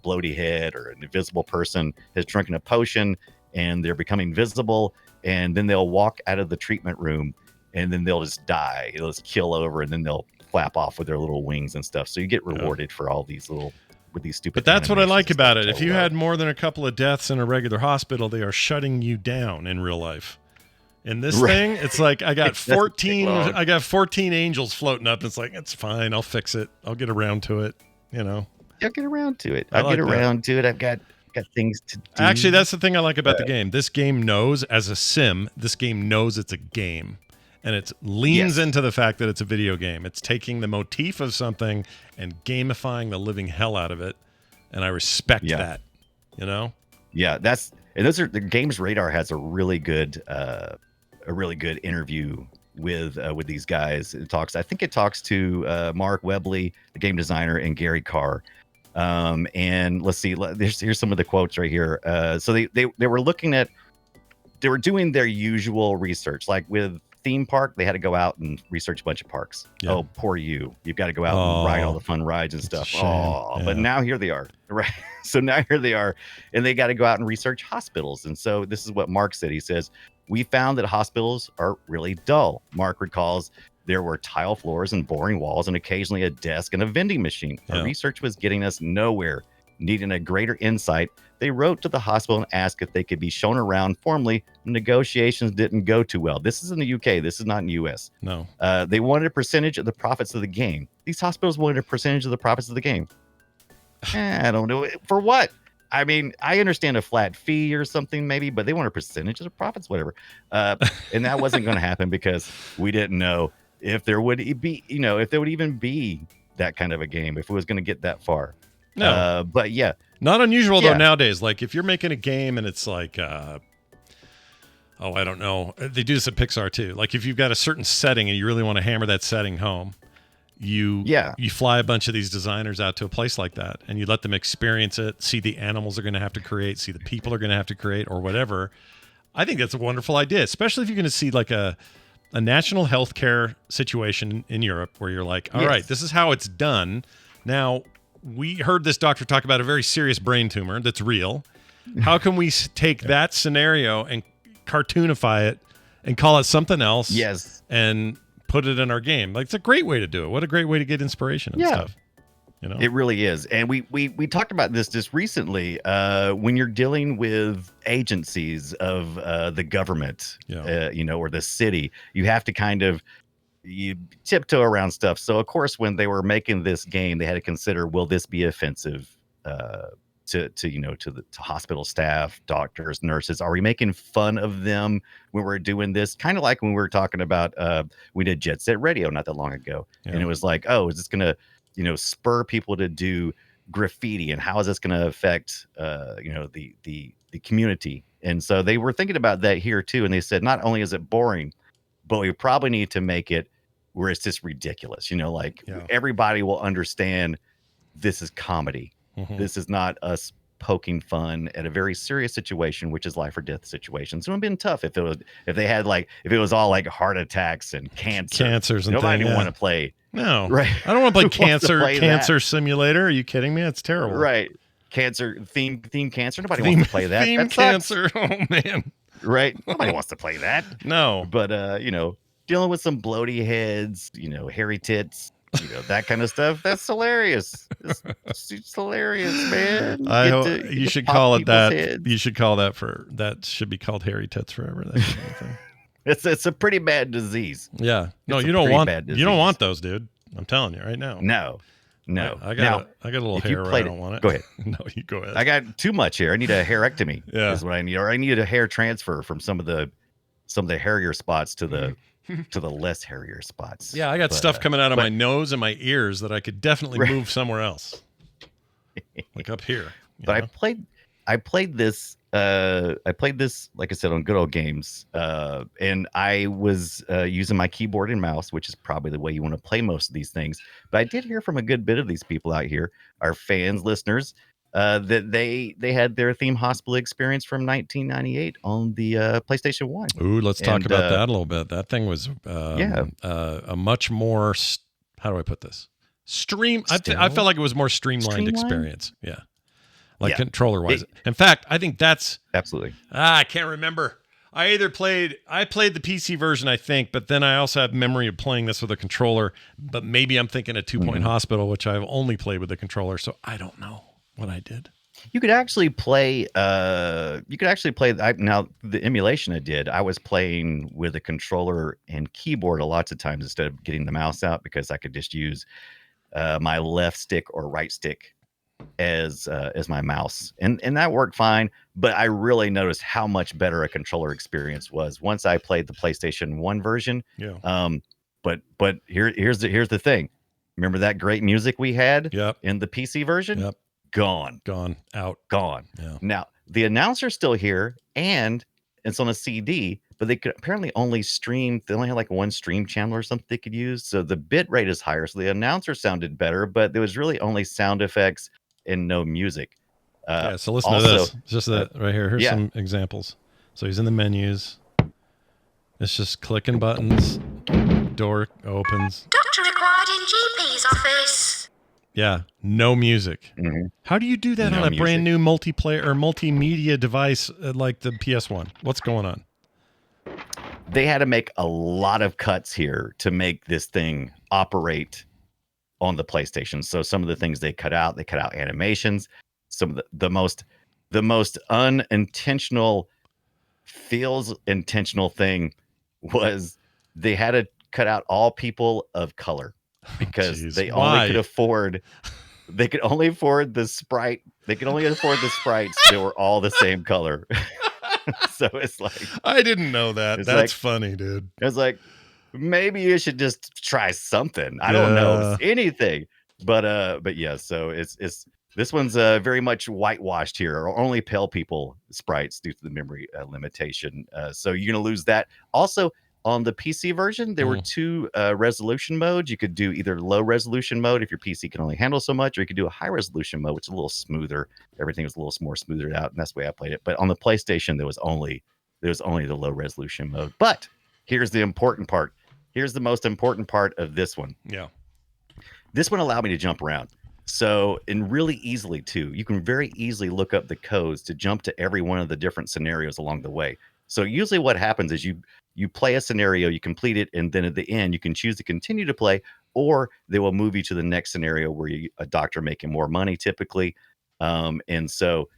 bloaty head or an invisible person has drunk a potion and they're becoming visible, and then they'll walk out of the treatment room and then they'll just die. They'll just kill over, and then they'll flap off with their little wings and stuff. So you get rewarded for all these little with these stupid. But that's what I like about it. If you had more than a couple of deaths in a regular hospital, they are shutting you down in real life. In this thing, it's like I got 14. I got 14 angels floating up. It's like it's fine. I'll fix it. I'll get around to it. I'll get around to it. I've got things to do. Actually, that's the thing I like about the game. This game knows, as a sim, this game knows it's a game. And it leans into the fact that it's a video game. It's taking the motif of something and gamifying the living hell out of it. And I respect that. Yeah, the Games Radar has a really good interview with these guys. I think it talks to Mark Webley, the game designer, and Gary Carr. And let's see, here's some of the quotes right here. So they were doing their usual research, like with theme park, they had to go out and research a bunch of parks. Oh, poor you. You've got to go out and ride all the fun rides and stuff. But now here they are. Right. So now here they are, and they got to go out and research hospitals. And so this is what Mark said. He says, "We found that hospitals are really dull." Mark recalls there were tile floors and boring walls and occasionally a desk and a vending machine. Our research was getting us nowhere. Needing a greater insight, they wrote to the hospital and asked if they could be shown around formally. Negotiations didn't go too well. This is in the UK. This is not in the US. No. They wanted a percentage of the profits of the game. These hospitals wanted a percentage of the profits of the game. I don't know. For what? I mean, I understand a flat fee or something maybe, but they want a percentage of the profits, whatever. And that wasn't going to happen because we didn't know if there would be, if there would even be that kind of a game, if it was going to get that far. No, but yeah, not unusual though nowadays. Like if you're making a game and it's like, I don't know. They do this at Pixar too. Like if you've got a certain setting and you really want to hammer that setting home, you fly a bunch of these designers out to a place like that and you let them experience it, see the animals they're going to have to create, see the people they're going to have to create or whatever. I think that's a wonderful idea, especially if you're going to see like a national healthcare situation in Europe where you're like, all right, this is how it's done. Now, we heard this doctor talk about a very serious brain tumor that's real. How can we take that scenario and cartoonify it and call it something else? Yes. And put it in our game. Like, it's a great way to do it. What a great way to get inspiration and stuff. It really is. And we talked about this just recently. When you're dealing with agencies of the government, or the city, you have to kind of you tiptoe around stuff. So of course, when they were making this game, they had to consider, will this be offensive to hospital staff, doctors, nurses? Are we making fun of them when we're doing this? Kind of like when we were talking about we did Jet Set Radio not that long ago, and it was like, oh, is this gonna spur people to do graffiti, and how is this gonna affect the community? And so they were thinking about that here too, and they said not only is it boring, but we probably need to make it where it's just ridiculous. Everybody will understand this is comedy. Mm-hmm. This is not us poking fun at a very serious situation, which is life or death situations. It would have been tough if it was all like heart attacks and cancers and nobody want to play. No, right? I don't want to play cancer simulator. Are you kidding me? That's terrible. Right? Cancer theme cancer. Nobody wants to play that. Theme cancer. Oh man. Right? Nobody wants to play that. No. But dealing with some bloaty heads, hairy tits, that kind of stuff. That's hilarious. It's hilarious, man. You should call it that. Heads. You should call that should be called hairy tits forever. That kind of thing. It's a pretty bad disease. Yeah. No, you don't want those, dude. I'm telling you right now. No. I got a little hair where I don't want it. Go ahead. No, you go ahead. I got too much hair. I need a hairectomy. Yeah. Is what I need. Or I need a hair transfer from some of the hairier spots to the less hairier spots. Yeah, I got stuff coming out of my nose and my ears that I could definitely move somewhere else. Like up here. But I played this like I said on Good Old Games, and I was using my keyboard and mouse, which is probably the way you want to play most of these things. But I did hear from a good bit of these people out here, our fans, listeners, that they had their theme hospital experience from 1998 on the PlayStation 1. Ooh, let's talk about that a little bit. That thing was a much more how do I put this? I felt like it was more streamlined experience. Yeah. Controller wise. In fact, I think that's absolutely. I can't remember. I played the PC version, I think, but then I also have memory of playing this with a controller. But maybe I'm thinking a 2 Point Hospital, which I've only played with a controller, so I don't know what I did. You could actually play. Now the emulation I did, I was playing with a controller and keyboard a lots of times instead of getting the mouse out because I could just use my left stick or right stick as my mouse, and that worked fine. But I really noticed how much better a controller experience was once I played the PlayStation 1 version. Yeah. But here's the thing. Remember that great music we had Yep. in the PC version? Yep. Gone. Out. Gone. Yeah. Now the announcer's still here, and it's on a CD, but they could apparently only stream. They only had like one stream channel or something they could use, so the bit rate is higher. So the announcer sounded better, but there was really only sound effects and no music. Yeah. So listen also, to this. Just that right here. Here's yeah. some examples. So he's in the menus. It's just clicking buttons. Door opens. Doctor required in GP's office. Yeah. No music. Mhm. How do you do that No on a music. brand new multiplayer or multimedia device like the PS1? What's going on? They had to make a lot of cuts here to make this thing operate on the PlayStation. So some of the things they cut out animations. Some of the most unintentional feels intentional thing was they had to cut out all people of color because Jeez, they why? only could afford the sprite. They could only afford the sprites that were all the same color. So it's like, I didn't know that. It's That's like- funny, dude. it's like, maybe you should just try something. I don't know anything, but yeah. So it's this one's very much whitewashed here, or only pale people sprites due to the memory limitation. So you're gonna lose that. Also, on the PC version, there were two resolution modes. You could do either low resolution mode if your PC can only handle so much, or you could do a high resolution mode, which is a little smoother. Everything was a little more smoothed out, and that's the way I played it. But on the PlayStation, there was only the low resolution mode. But here's the important part. Here's the most important part of this one. Yeah. This one allowed me to jump around. So, and really easily too. You can very easily look up the codes to jump to every one of the different scenarios along the way. So usually what happens is you play a scenario, you complete it, and then at the end you can choose to continue to play, or they will move you to the next scenario where a doctor making more money typically. And so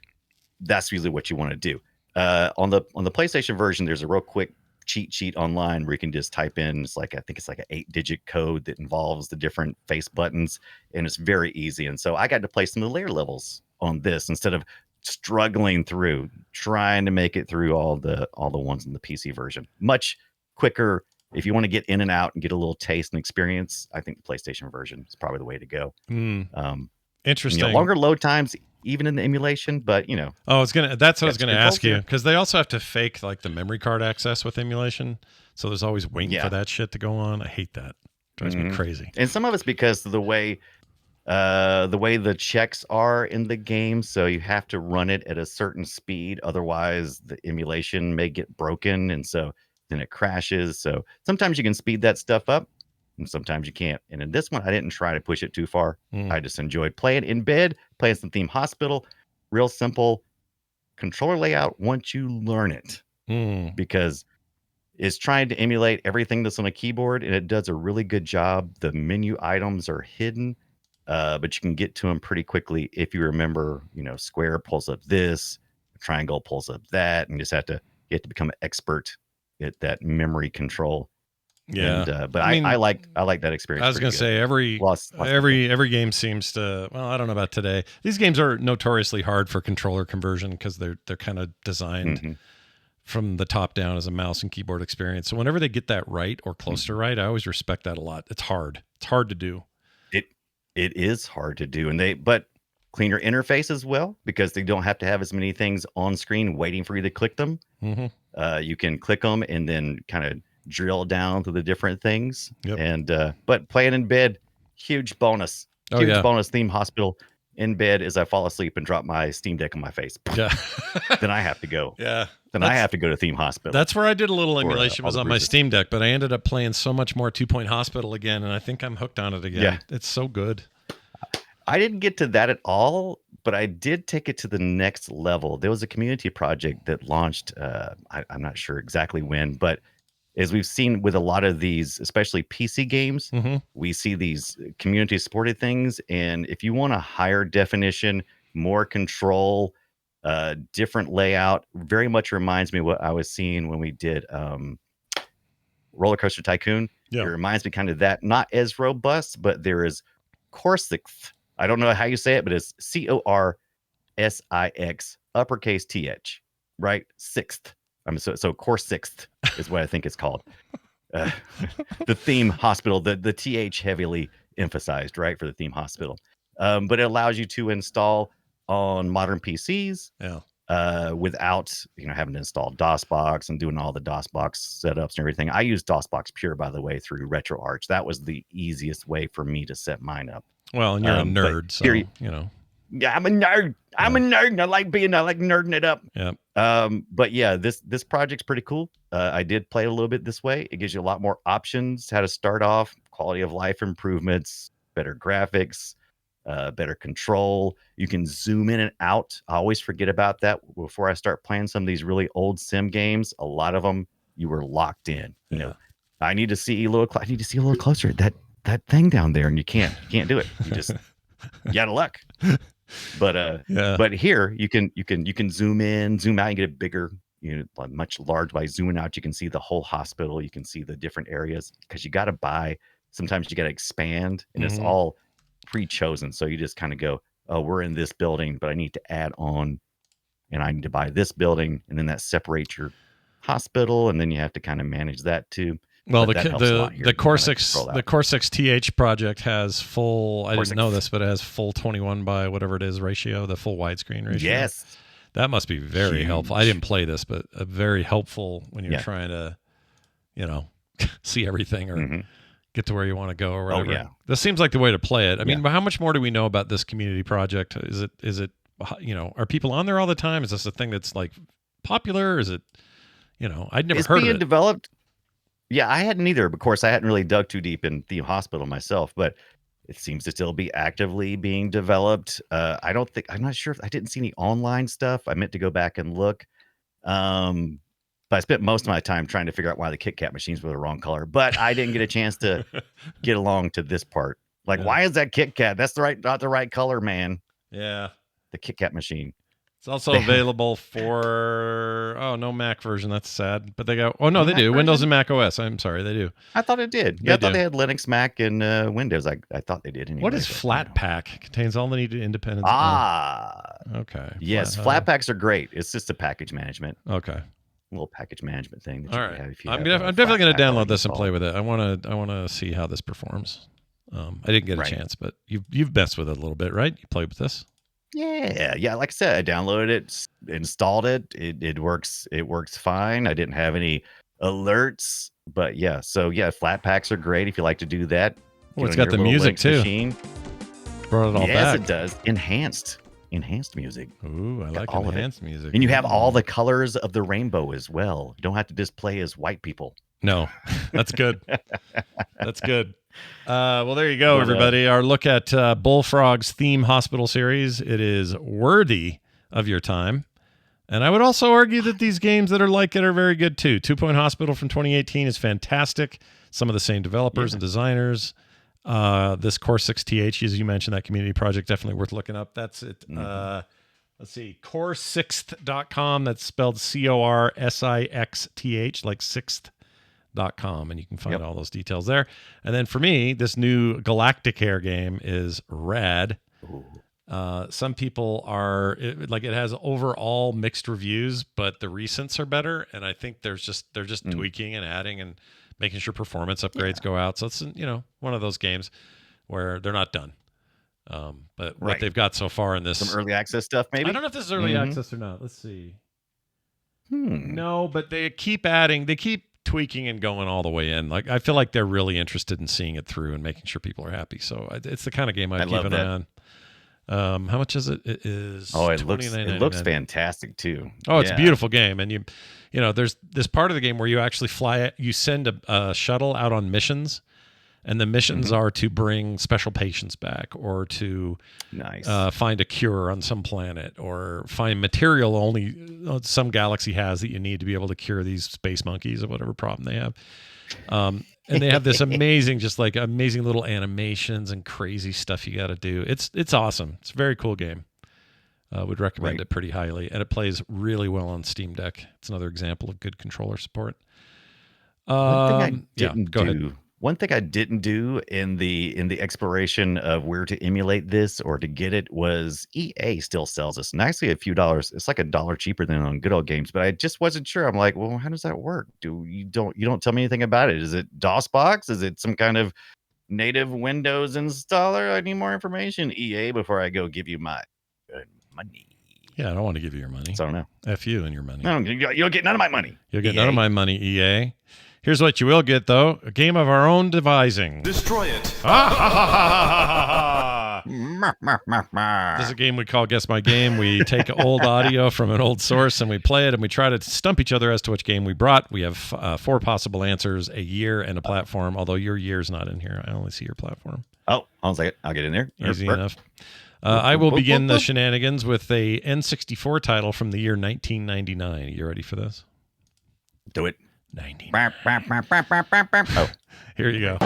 that's usually what you want to do. On the PlayStation version, there's a real quick cheat sheet online where you can just type in, I think it's like an 8-digit code that involves the different face buttons, and it's very easy. And so I got to play some of the layer levels on this instead of struggling through trying to make it through all the ones in the PC version. Much quicker. If you want to get in and out and get a little taste and experience, I think the PlayStation version is probably the way to go. Interesting. Longer load times even in the emulation, but that's what I was going to ask you, control because they also have to fake like the memory card access with emulation. So there's always waiting for that shit to go on. I hate that. Drives me crazy. And some of it's because of the way the checks are in the game. So you have to run it at a certain speed. Otherwise the emulation may get broken. And so then it crashes. So sometimes you can speed that stuff up and sometimes you can't. And in this one, I didn't try to push it too far. I just enjoyed playing in bed, playing some Theme Hospital. Real simple controller layout once you learn it, because it's trying to emulate everything that's on a keyboard, and it does a really good job. The menu items are hidden, but you can get to them pretty quickly if you remember. Square pulls up this, triangle pulls up that, and you have to become an expert at that memory control. Yeah, and, but I like that experience. I was going to say every game seems to. Well, I don't know about today. These games are notoriously hard for controller conversion because they're kind of designed from the top down as a mouse and keyboard experience. So whenever they get that right or close to right, I always respect that a lot. It's hard. It's hard to do. It is hard to do, but cleaner interface as well, because they don't have to have as many things on screen waiting for you to click them. You can click them and then kind of drill down to the different things. And but playing in bed, huge bonus. Bonus. Theme Hospital in bed as I fall asleep and drop my Steam Deck on my face. Then I have to go. I have to go to Theme Hospital. That's where I did a little emulation, was on my Steam Deck, but I ended up playing so much more 2 Point Hospital again, and I think I'm hooked on it again. Yeah. It's so good. I didn't get to that at all, but I did take it to the next level. There was a community project that launched, I'm not sure exactly when, but as we've seen with a lot of these, especially PC games, we see these community supported things. And if you want a higher definition more control, different layout. Very much reminds me of what I was seeing when we did Roller Coaster Tycoon. Yeah. It reminds me kind of that. Not as robust, but there is CorsixTH. I don't know how you say it, but it's CorsixTH, uppercase TH, right? Sixth. So CorsixTH is what I think it's called. The theme hospital, the TH heavily emphasized, right, for the theme hospital. But it allows you to install on modern PCs without having to install DOSBox and doing all the DOSBox setups and everything. I use DOSBox Pure, by the way, through RetroArch. That was the easiest way for me to set mine up. Well, and you're a nerd, so Yeah, I'm a nerd. I'm a nerd. I like nerding it up. Yeah. But yeah, this project's pretty cool. I did play it a little bit this way. It gives you a lot more options, how to start off, quality of life improvements, better graphics, better control. You can zoom in and out. I always forget about that before I start playing some of these really old sim games. A lot of them you were locked in. You know, I need to see a little closer at that thing down there, and you can't do it. You just you out of luck. But here you can zoom in, zoom out, and get a bigger, much large. By zooming out, you can see the whole hospital. You can see the different areas, because you got to buy. Sometimes you got to expand, and it's all pre-chosen. So you just kind of go, oh, we're in this building, but I need to add on, and I need to buy this building, and then that separates your hospital, and then you have to kind of manage that too. Well, the CorsixTH project has full. I didn't know this, but it has full 21 by whatever it is ratio, the full widescreen ratio. Yes, that must be very helpful. I didn't play this, but very helpful when you're trying to, see everything or get to where you want to go or whatever. Oh, yeah. This seems like the way to play it. I mean, how much more do we know about this community project? Is it are people on there all the time? Is this a thing that's like popular? Is it, I'd never heard of it. It's being developed. Yeah, I hadn't either. Of course, I hadn't really dug too deep in Theme Hospital myself, but it seems to still be actively being developed. I'm not sure if I didn't see any online stuff. I meant to go back and look. But I spent most of my time trying to figure out why the Kit Kat machines were the wrong color, but I didn't get a chance to get along to this part. Why is that Kit Kat? That's not the right color, man. Yeah. The Kit Kat machine. It's also available for no Mac version. That's sad. But they go. Oh no, they do. Windows and Mac OS. I'm sorry, they do. I thought it did. Yeah, I thought they had Linux, Mac, and Windows. I thought they did. Anyway, what is Flatpak? Contains all the needed independence. Okay. Yes, Flatpaks are great. It's just a package management. Okay. A little package management thing. That all right. I'm definitely going to download this and play with it. I want to see how this performs. I didn't get a chance, but you've messed with it a little bit, right? You played with this. Yeah. Like I said, I downloaded it, installed it. It works. It works fine. I didn't have any alerts, but yeah. So yeah, Flatpaks are great if you like to do that. Well, it's got the music too. Machine. Brought it all back. Yes, it does. Enhanced music. Ooh, I like enhanced music. And you have all the colors of the rainbow as well. You don't have to just play as white people. No, that's good. That's good. Well, there you go, everybody. Our look at Bullfrog's theme hospital series. It is worthy of your time. And I would also argue that these games that are like it are very good too. 2 Point Hospital from 2018 is fantastic. Some of the same developers and designers. This CorsixTH, as you mentioned, that community project, definitely worth looking up. That's it. Let's see, Corsixth.com. That's spelled CorsixTH, like sixth.com, and you can find all those details there. And then for me, this new Galacticare game is rad. Some people it has overall mixed reviews, but the recents are better, and I think they're just tweaking and adding and making sure performance upgrades go out. So it's one of those games where they're not done. But what they've got so far in this, some early access stuff, maybe. I don't know if this is early access or not. Let's see. No, but they keep adding, they keep tweaking and going all the way in. Like, I feel like they're really interested in seeing it through and making sure people are happy. So it's the kind of game I keep an eye on. How much is it? It is. Oh, it looks fantastic too. Oh, it's a beautiful game, and there's this part of the game where you actually you send a shuttle out on missions, and the missions are to bring special patients back, or to find a cure on some planet, or find material only some galaxy has that you need to be able to cure these space monkeys or whatever problem they have. And they have this amazing little animations and crazy stuff you got to do. It's awesome. It's a very cool game. Would recommend Right. it pretty highly, and it plays really well on Steam Deck. It's another example of good controller support. One thing I Yeah, didn't go ahead. do. One thing I didn't do in the exploration of where to emulate this or to get it was EA still sells this, and actually a few dollars. It's like $1 cheaper than on Good Old Games, but I just wasn't sure. I'm like, well, how does that work? You don't tell me anything about it? Is it DOS box? Is it some kind of native Windows installer? I need more information, EA, before I go give you my good money. Yeah, I don't want to give you your money. So I don't know. F you and your money. No, you'll get none of my money. You'll get EA. none of my money, EA. Here's what you will get, though. A game of our own devising. Destroy it. This is a game we call Guess My Game. We take old audio from an old source and we play it and we try to stump each other as to which game we brought. We have 4 possible answers, a year and a platform, although your year's not in here. I only see your platform. Oh, hold on a second. I'll get in there. Easy enough. I will begin the shenanigans with a N64 title from the year 1999. Are you ready for this? Do it. 90. Oh, Here you go.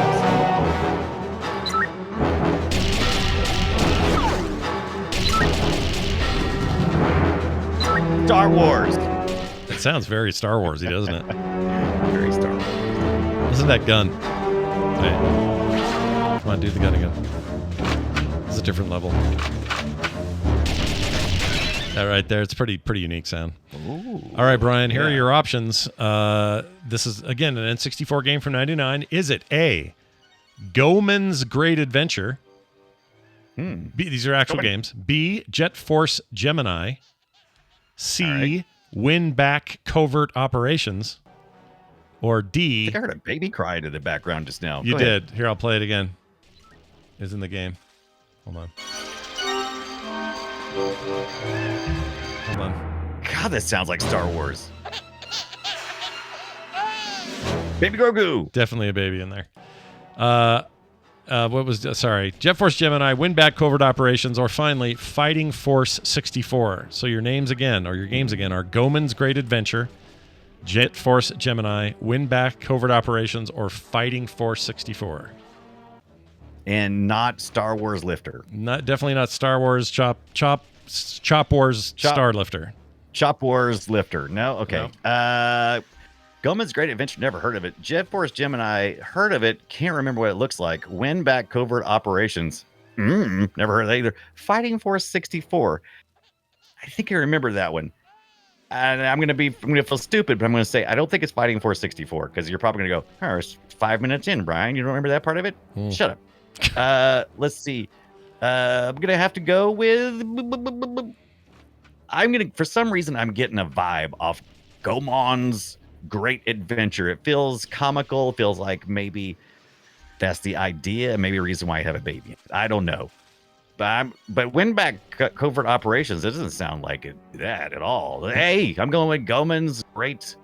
Star Wars. It sounds very Star Warsy, doesn't it? Very Star Wars. Listen to that gun. Hey. Come on, do the gun again. It's a different level. That right there, it's pretty unique sound. Ooh, All right, Brian, here are yeah. your options. This is, again, an N64 game from 99. Is it A, Goemon's Great Adventure? B, these are actual games. B, Jet Force Gemini. C, right. Win Back Covert Operations. Or I D, think I heard a baby crying in the background just now. you Go ahead. did. Here, I'll play it again. It's in the game. Hold on. Hold on. God, this sounds like Star Wars. Baby Grogu. Definitely a baby in there. What was sorry? Jet Force Gemini, Win Back Covert Operations, or finally Fighting Force 64. So your names again, or your games again, are Goemon's Great Adventure, Jet Force Gemini, Win Back Covert Operations, or Fighting Force 64. And not Star Wars Lifter. Definitely not Star Wars Chop Wars Star Lifter. Chop Wars Lifter. No? Okay. No. Goemon's Great Adventure, never heard of it. Jet Force Gemini, heard of it. Can't remember what it looks like. Win Back Covert Operations. Never heard of that either. Fighting Force 64. I think I remember that one. And I'm gonna feel stupid, but I'm gonna say I don't think it's Fighting Force 64 because you're probably gonna go, oh, it's 5 minutes in, Brian. You don't remember that part of it? Shut up. Let's see. I'm gonna have to go with. For some reason, I'm getting a vibe off Goemon's Great Adventure. It feels comical. It feels like maybe that's the idea. Maybe a reason why I have a baby. I don't know. But Win Back Covert Operations, it doesn't sound like that at all. Hey, I'm going with Goemon's Great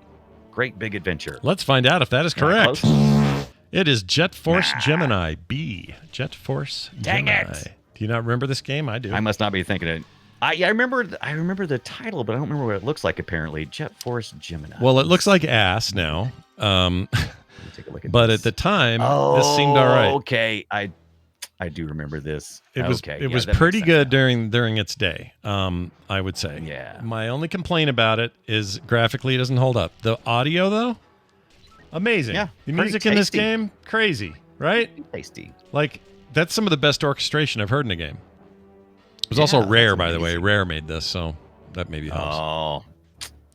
Big Adventure. Let's find out if that is correct. Close? It is Jet Force Gemini. B. Jet Force Dang Gemini. it. Do you not remember this game? I do. I must not be thinking it. I remember the title, but I don't remember what it looks like. Apparently, Jet Force Gemini. Well, it looks like ass now. Let me take a look at But this. at the time, this seemed all right. Okay, I do remember this. It was okay. it yeah, was that pretty makes good sense during its day. I would say. Yeah. My only complaint about it is graphically it doesn't hold up. The audio though, amazing. Yeah, The pretty music in this tasty. game, crazy, right? now. Tasty. Like that's some of the best orchestration I've heard in a game. It was also Yeah, Rare, that's by the way. amazing. Rare made this, so that maybe helps. Oh,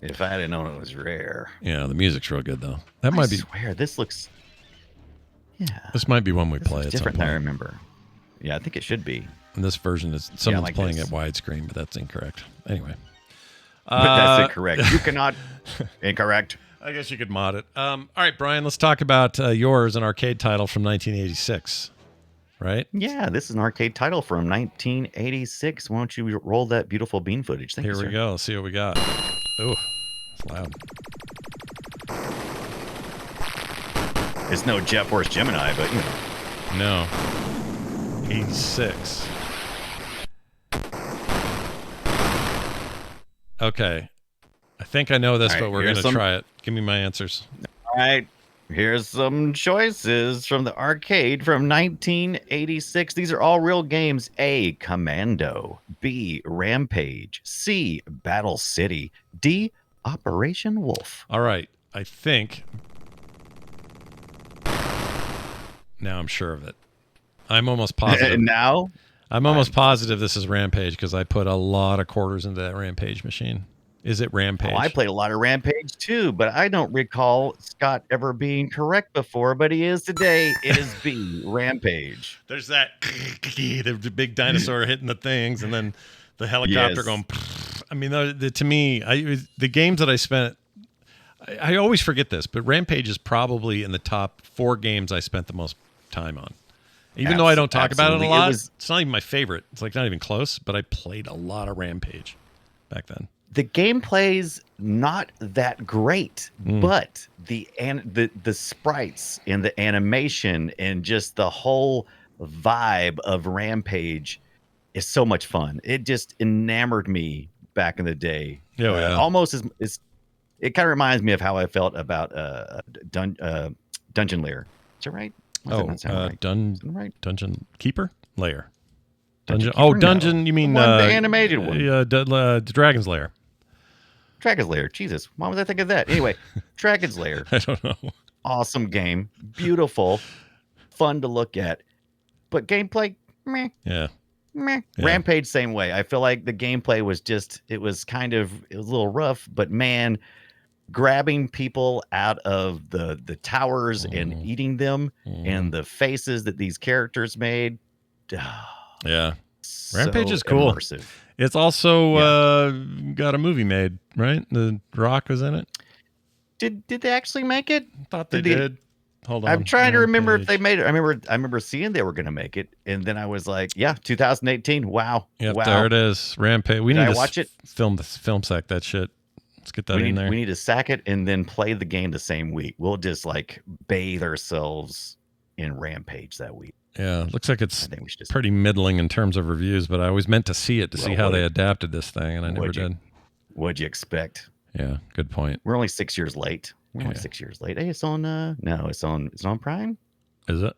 if I hadn't known it was Rare. Yeah, the music's real good though. That I might be. swear this looks. Yeah, This might be one we this play looks at some different than I point. remember. Yeah, I think it should be. And this version is someone's like playing this. it widescreen, but that's incorrect. Anyway, But that's incorrect. You cannot. Incorrect. I guess you could mod it. All right, Brian, let's talk about yours, an arcade title from 1986, right? Yeah, this is an arcade title from 1986. Why don't you roll that beautiful bean footage? Thank Here you, we sir. go. Let's see what we got. Oh, it's loud. It's no Jet Force Gemini, but you know. No. 86. Okay. I think I know this, All right, but we're going here's to some- try it. Give me my answers. All right. Here's some choices from the arcade from 1986. These are all real games. A. Commando. B. Rampage. C. Battle City. D. Operation Wolf. All right. I think now I'm sure of it. I'm almost positive. And now? I'm almost positive this is Rampage because I put a lot of quarters into that Rampage machine. Is it Rampage? Oh, I played a lot of Rampage too, but I don't recall Scott ever being correct before, but he is today. It is B. Rampage. There's that the big dinosaur hitting the things, and then the helicopter going. I mean, to me, the games that I spent, I always forget this, but Rampage is probably in the top 4 games I spent the most time on. Even though I don't talk about it a lot, it's not even my favorite. It's like not even close, but I played a lot of Rampage back then. The gameplay's not that great, but the sprites and the animation and just the whole vibe of Rampage is so much fun. It just enamored me back in the day. Yeah. Almost as it kind of reminds me of how I felt about Dungeon Lair. Is that right? Dungeon Keeper Lair. Dungeon. Dungeon. You mean the animated one? Yeah, Dragon's Lair. Dragon's Lair. Jesus, why was I thinking of that? Anyway, Dragon's Lair. I don't know. Awesome game, beautiful, fun to look at, but gameplay, meh. Yeah. Rampage, same way. I feel like the gameplay was it was a little rough, but man, grabbing people out of the towers and eating them, and the faces that these characters made. Yeah. So Rampage is cool. Immersive. It's also got a movie made, right? The Rock was in it. Did they actually make it? I thought they did. Hold on. I'm trying to remember if they made it. I remember seeing they were going to make it, and then I was like, yeah, 2018. Wow. Yep, wow. there it is. Rampage. We need to watch it. Film sack that shit. Let's get that in there. We need to sack it and then play the game the same week. We'll just like bathe ourselves in Rampage that week. Yeah, looks like it's pretty middling in terms of reviews, but I always meant to see it to see how they adapted this thing, and I never did. What'd you expect? Yeah, good point. We're only 6 years late. Hey, it's on it's on Prime. Is it?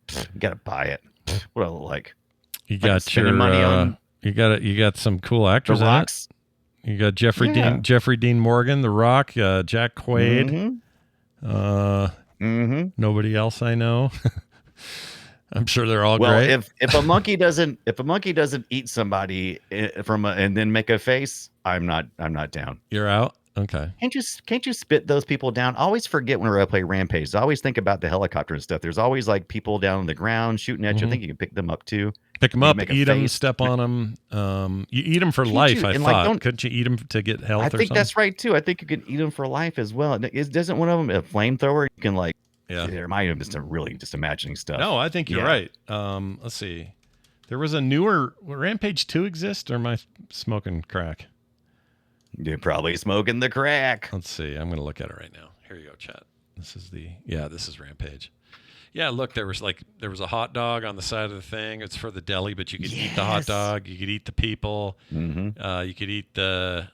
You gotta buy it. What do I look like? You got your money on. You got some cool actors in it. You got Jeffrey Dean Morgan, The Rock, Jack Quaid. Nobody else I know. I'm sure they're all great. If a monkey doesn't eat somebody and then make a face, I'm not down. You're out. Okay. Can't you spit those people down? I always forget whenever I play Rampage. I always think about the helicopter and stuff. There's always like people down on the ground shooting at you. I think you can pick them up too. Pick them up, eat them, step on them. You eat them for life. I thought. Couldn't you eat them to get health? I think that's right too. I think you can eat them for life as well. Doesn't one of them a flamethrower? You can like. Yeah. It reminded me of just imagining stuff. No, I think you're right. Let's see. There was a newer Rampage 2 exist, or am I smoking crack? You're probably smoking the crack. Let's see. I'm going to look at it right now. Here you go, chat. This is Rampage. Yeah, look, there was a hot dog on the side of the thing. It's for the deli, but you could eat the hot dog. You could eat the people. Mm-hmm. You could eat the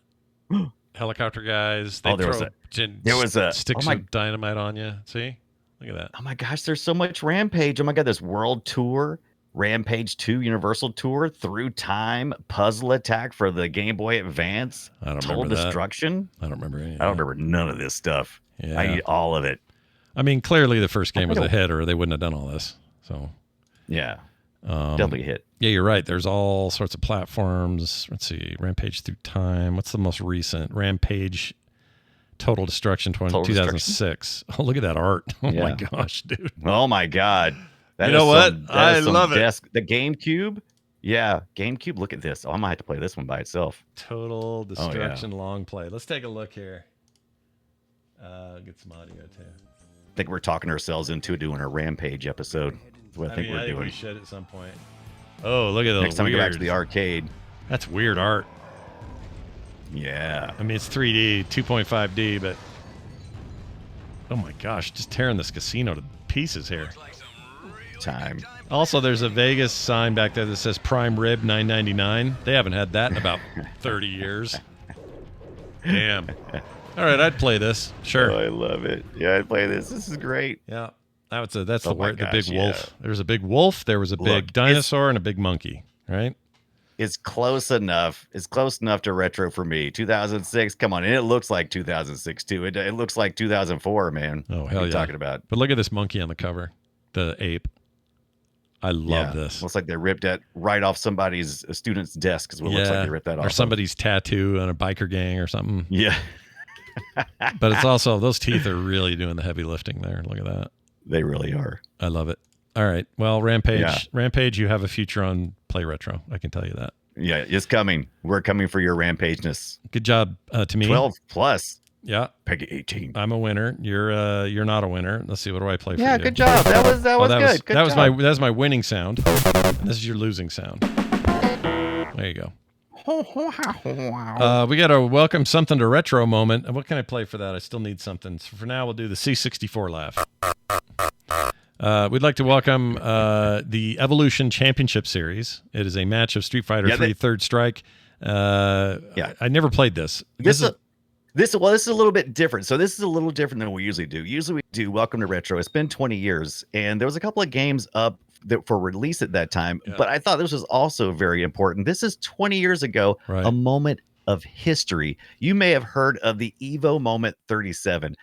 helicopter guys. There was a stick some dynamite on you. See? Look at that. Oh my gosh, there's so much Rampage. Oh my God, this World Tour, Rampage 2 Universal Tour, Through Time, Puzzle Attack for the Game Boy Advance, I don't Total remember Destruction. I don't remember any of I don't remember none of this stuff. Yeah. I need all of it. I mean, clearly the first game was a hit or they wouldn't have done all this. So yeah, definitely a hit. Yeah, you're right. There's all sorts of platforms. Let's see. Rampage Through Time. What's the most recent? Rampage Total Destruction 2006. Oh, look at that art. Oh my gosh, dude. Oh my God. You know what? I love it. The GameCube. Yeah, GameCube. Look at this. Oh, I might have to play this one by itself. Total Destruction long play. Let's take a look here. Get some audio too. I think we're talking ourselves into doing a Rampage episode. That's what I think we're doing. We should at some point. Oh, look at those. Next time we go back to the arcade. That's weird art. Yeah. I mean, it's 3D, 2.5D, but oh my gosh, just tearing this casino to pieces here. Time. Also, there's a Vegas sign back there that says Prime Rib $9.99. They haven't had that in about 30 years. Damn. All right, I'd play this. Sure. Oh, I love it. Yeah, I'd play this. This is great. Yeah. That's the Oh my word. The gosh, big wolf. There's a big wolf. There was a big Look, dinosaur and a big monkey. Right. It's close enough. It's close enough to retro for me. 2006. Come on, and it looks like 2006 too. It looks like 2004, man. Oh, What hell are you yeah. talking about? But look at this monkey on the cover. The ape. I love this. Looks like they ripped that right off somebody's student's desk. Is what it looks like they ripped that off. Or somebody's tattoo on a biker gang or something. Yeah. But it's also, those teeth are really doing the heavy lifting there. Look at that. They really are. I love it. All right. Well, Rampage. Yeah. Rampage, you have a future on Play Retro. I can tell you that. Yeah, it's coming. We're coming for your rampageness. Good job to me. 12 plus. Yeah. Peggy 18. I'm a winner. You're not a winner. Let's see. What do I play for you? Yeah, good job. That was good. Good that job. was my winning sound. This is your losing sound. There you go. We got a welcome something to retro moment. What can I play for that? I still need something. So for now, we'll do the C64 laugh. We'd like to welcome the Evolution Championship Series. It is a match of Street Fighter 3 Third Strike. I never played this. This is a little bit different. So this is a little different than we usually do. Usually we do Welcome to Retro. It's been 20 years, and there was a couple of games up for release at that time. Yeah. But I thought this was also very important. This is 20 years ago, Right. a moment of history. You may have heard of the Evo Moment 37,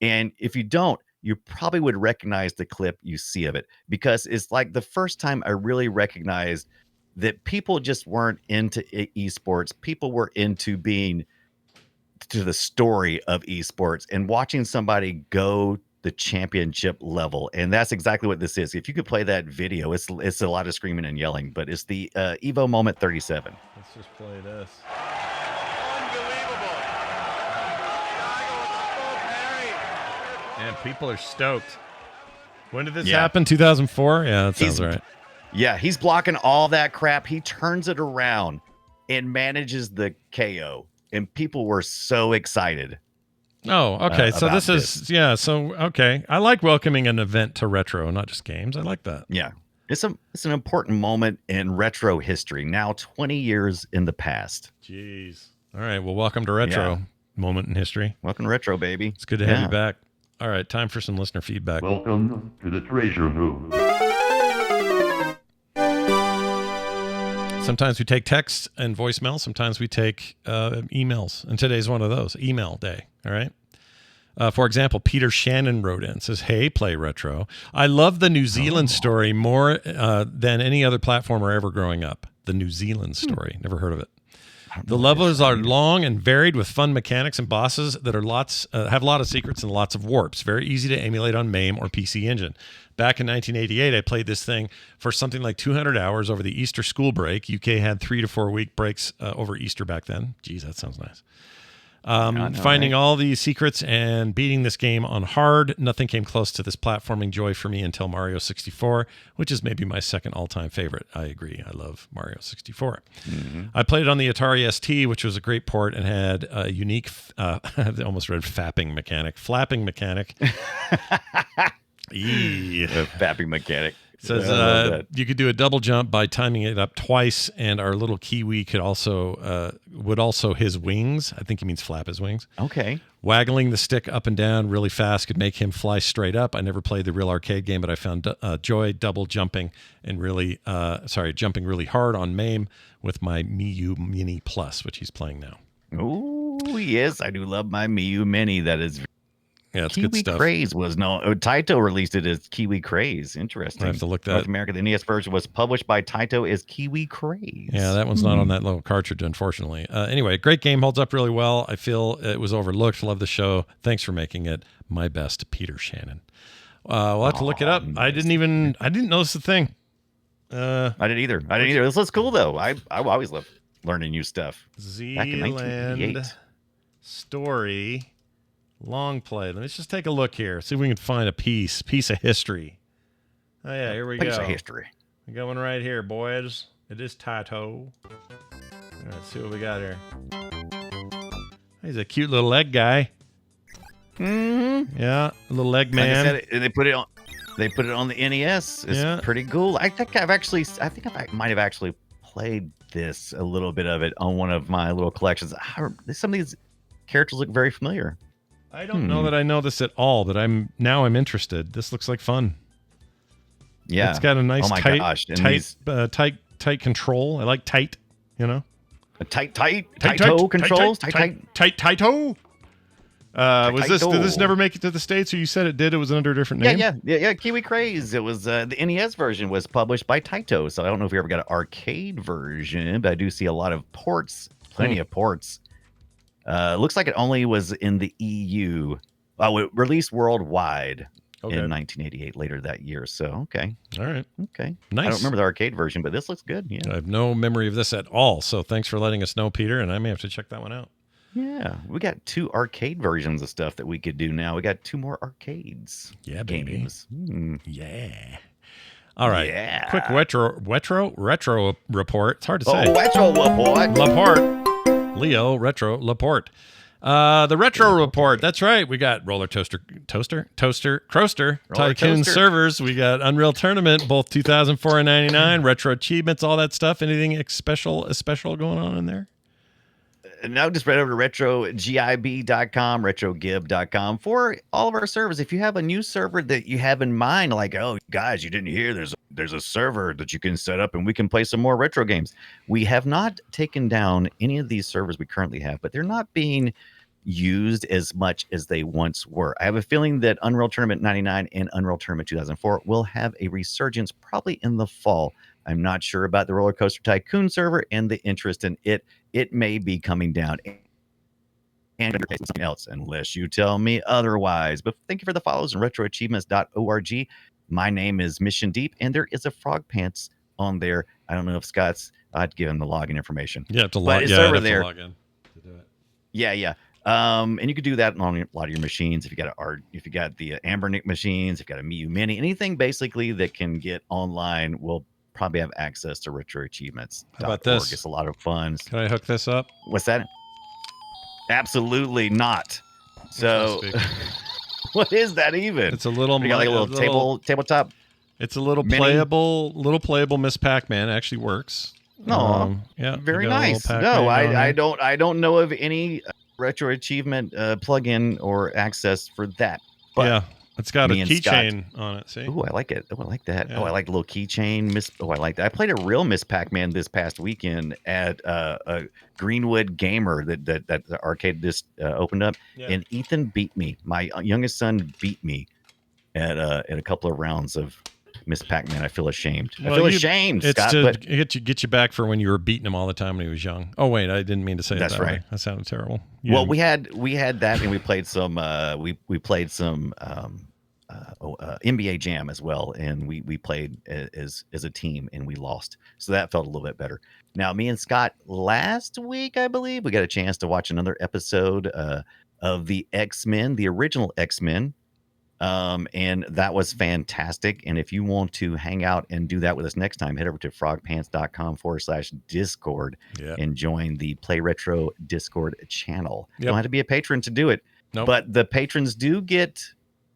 and if you don't, you probably would recognize the clip you see of it, because it's like the first time I really recognized that people just weren't into esports. People were into being to the story of esports and watching somebody go the championship level. And that's exactly what this is. If you could play that video, it's a lot of screaming and yelling, but it's the Evo Moment 37. Let's just play this. And people are stoked. When did this happen? 2004? Yeah, that sounds right. Yeah, he's blocking all that crap. He turns it around and manages the KO. And people were so excited. Oh, okay. So about this is, okay. I like welcoming an event to retro, not just games. I like that. Yeah. It's an important moment in retro history. Now 20 years in the past. Jeez. All right. Well, welcome to retro moment in history. Welcome to retro, baby. It's good to have you back. All right. Time for some listener feedback. Welcome to the treasure room. Sometimes we take texts and voicemail. Sometimes we take emails. And today's one of those, email day. All right. For example, Peter Shannon wrote in, says, "Hey, Play Retro. I love the New Zealand story more than any other platformer ever growing up. The New Zealand story. Never heard of it. The levels are long and varied with fun mechanics and bosses that are have a lot of secrets and lots of warps. Very easy to emulate on MAME or PC Engine. Back in 1988, I played this thing for something like 200 hours over the Easter school break. UK had 3 to 4 week breaks over Easter back then. Geez, that sounds nice. Finding all these secrets and beating this game on hard. Nothing came close to this platforming joy for me until Mario 64, which is maybe my second all-time favorite. I agree. I love Mario 64. Mm-hmm. I played it on the Atari ST, which was a great port and had a unique, I almost read flapping mechanic. Fapping mechanic. Says you could do a double jump by timing it up twice, and our little Kiwi could also his wings. I think he means flap his wings. Okay. Waggling the stick up and down really fast could make him fly straight up. I never played the real arcade game, but I found joy double jumping and jumping really hard on MAME with my Miu Mini Plus, which he's playing now. Oh yes, I do love my Miu Mini. That is. Yeah, it's Kiwi good stuff. Craze was Taito released it as Kiwi Craze. Interesting. I have to look that. North America, the NES version was published by Taito as Kiwi Craze. Yeah, that one's not on that little cartridge, unfortunately. Anyway, great game, holds up really well. I feel it was overlooked. Love the show. Thanks for making it. My best, Peter Shannon. We'll have to look it up. Nice. I didn't notice the thing. I didn't either. This looks cool though. I always love learning new stuff. Back in Zealand 1988. story. Long play. Let's just take a look here. See if we can find a piece of history. Oh yeah, here we go. Piece of history. We're going right here, boys. It is Taito. Let's see what we got here. He's a cute little leg guy. Mm-hmm. Yeah, a little leg Like I man. said, they put it on. They put it on the NES. It's pretty cool. I think I might have actually played this a little bit of it on one of my little collections. Some of these characters look very familiar. I don't know that I know this at all, but I'm interested. This looks like fun. Yeah, it's got a nice tight control. I like tight. You know, tight controls. Tight-toe. Did this never make it to the States? Or you said it did? It was under a different name? Yeah. Kiwi Craze. It was the NES version was published by Taito. So I don't know if you ever got an arcade version, but I do see a lot of ports, plenty of ports. Looks like it only was in the EU. It released worldwide in 1988, later that year. So, okay. All right. Okay. Nice. I don't remember the arcade version, but this looks good. Yeah. I have no memory of this at all. So thanks for letting us know, Peter, and I may have to check that one out. Yeah. We got 2 arcade versions of stuff that we could do now. We got 2 more arcades. Yeah, baby. Games. Yeah. All right. Yeah. Quick retro report. It's hard to say. Retro report. Laporte. Leo, retro Laporte. The retro report. That's right. We got Toaster, Tycoon servers. We got Unreal Tournament, both 2004 and 99, retro achievements, all that stuff. Anything special going on in there? No, just right over to retrogib.com, retrogib.com for all of our servers. If you have a new server that you have in mind, like, oh, guys, you didn't hear there's a server that you can set up and we can play some more retro games. We have not taken down any of these servers we currently have, but they're not being used as much as they once were. I have a feeling that Unreal Tournament 99 and Unreal Tournament 2004 will have a resurgence probably in the fall. I'm not sure about the Roller Coaster Tycoon server and the interest in it. It may be coming down and something else, unless you tell me otherwise. But thank you for the follows on retroachievements.org. My name is Mission Deep, and there is a Frog Pants on there. I don't know if Scott's. I'd give him the login information. You have to log. It's over there. there. To log in to do it. Yeah. And you could do that on a lot of your machines. If you got the Ambernick machines, if you got a Miu Mini, anything basically that can get online will probably have access to retro achievements. How about this? It's a lot of fun. Can I hook this up? What's that? Absolutely not. So what is that even? It's a little, you got like a little tabletop. It's a little mini? playable Miss Pac-Man. It actually works. No, yeah, very nice. No, I don't know of any retro achievement plugin or access for that. But yeah, it's got a keychain on it. See? Oh, I like it. Oh, I like that. Yeah. Oh, I like the little keychain. I like that. I played a real Miss Pac-Man this past weekend at a Greenwood Gamer that the arcade just opened up, and Ethan beat me. My youngest son beat me at a couple of rounds of Miss Pac-Man. I feel ashamed. Well, I feel ashamed, it's Scott. to get you back for when you were beating him all the time when he was young. Oh wait, I didn't mean to say that's that right. way. That sounded terrible. Well, we had that, and we played some we played some NBA Jam as well, and we played as a team, and we lost, so that felt a little bit better. Now, me and Scott last week, I believe, we got a chance to watch another episode of the X-Men, the original X-Men. And that was fantastic. And if you want to hang out and do that with us next time, head over to frogpants.com/Discord and join the Play Retro Discord channel. You don't have to be a patron to do it, but the patrons do get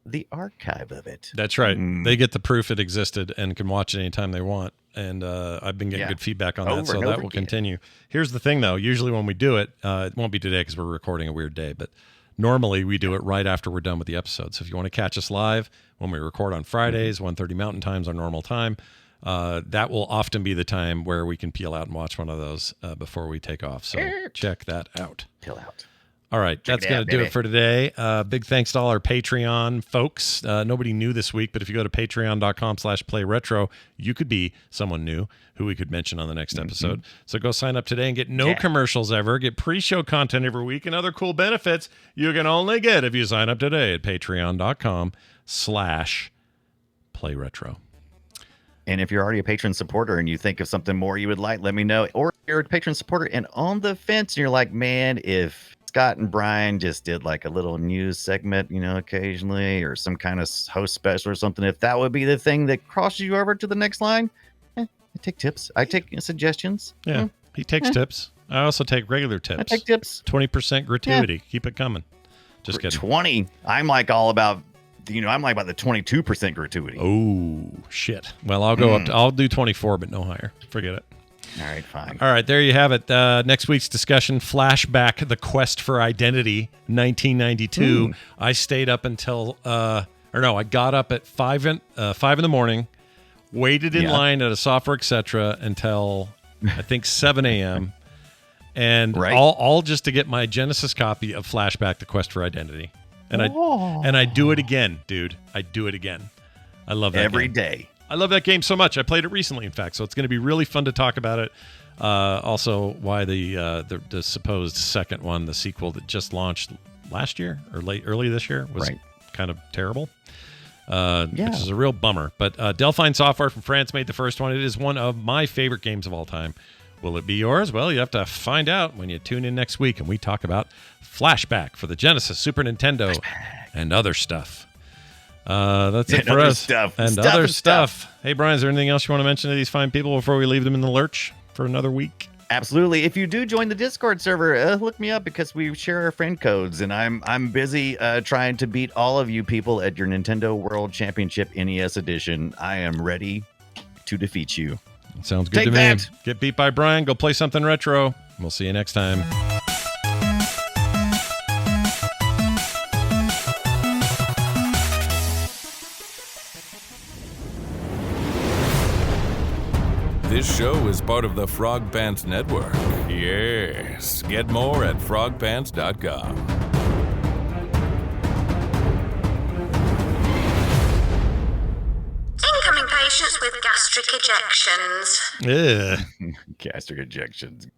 the archive of it. That's right. They get the proof it existed and can watch it anytime they want. And I've been getting good feedback on that, so that will continue. Here's the thing, though. Usually when we do it, it won't be today because we're recording a weird day, but normally we do it right after we're done with the episode. So if you want to catch us live when we record on Fridays, 1:30 Mountain Time's our normal time, that will often be the time where we can peel out and watch one of those before we take off. So check that out. Peel out. All right, that's going to do it for today. Big thanks to all our Patreon folks. Nobody new this week, but if you go to patreon.com/playretro, you could be someone new who we could mention on the next episode. So go sign up today and get no commercials ever, get pre-show content every week, and other cool benefits you can only get if you sign up today at patreon.com/playretro. And if you're already a patron supporter and you think of something more you would like, let me know. Or you're a patron supporter and on the fence, and you're like, man, if Scott and Brian just did like a little news segment, occasionally, or some kind of host special or something, if that would be the thing that crosses you over to the next line, I take tips. I take suggestions. Yeah, he takes tips. I also take regular tips. I take tips. 20% gratuity. Keep it coming. Just kidding. 20. I'm like all about, I'm like about the 22% gratuity. Oh, shit. Well, I'll go up to, I'll do 24, but no higher. Forget it. All right, fine. All right, there you have it. Next week's discussion, Flashback, The Quest for Identity, 1992. I stayed up until, I got up at 5 in the morning, waited in line at a Software Etc. until, I think, 7 a.m., and all just to get my Genesis copy of Flashback, The Quest for Identity. And I do it again, dude. I do it again. I love that every game. day. I love that game so much. I played it recently, in fact, so it's going to be really fun to talk about it. Also, why the supposed second one, the sequel that just launched last year or early this year, was kind of terrible. Which is a real bummer. But Delphine Software from France made the first one. It is one of my favorite games of all time. Will it be yours? Well, you have to find out when you tune in next week and we talk about Flashback for the Genesis, Super Nintendo, and other stuff. That's it for us. And other stuff. Hey, Brian, is there anything else you want to mention to these fine people before we leave them in the lurch for another week? Absolutely. If you do join the Discord server, look me up because we share our friend codes, and I'm busy trying to beat all of you people at your Nintendo World Championship NES edition. I am ready to defeat you. Sounds good to me. Get beat by Brian. Go play something retro. We'll see you next time. This show is part of the Frog Pants Network. Yes. Get more at frogpants.com. Incoming patients with gastric ejections. Yeah. Gastric ejections.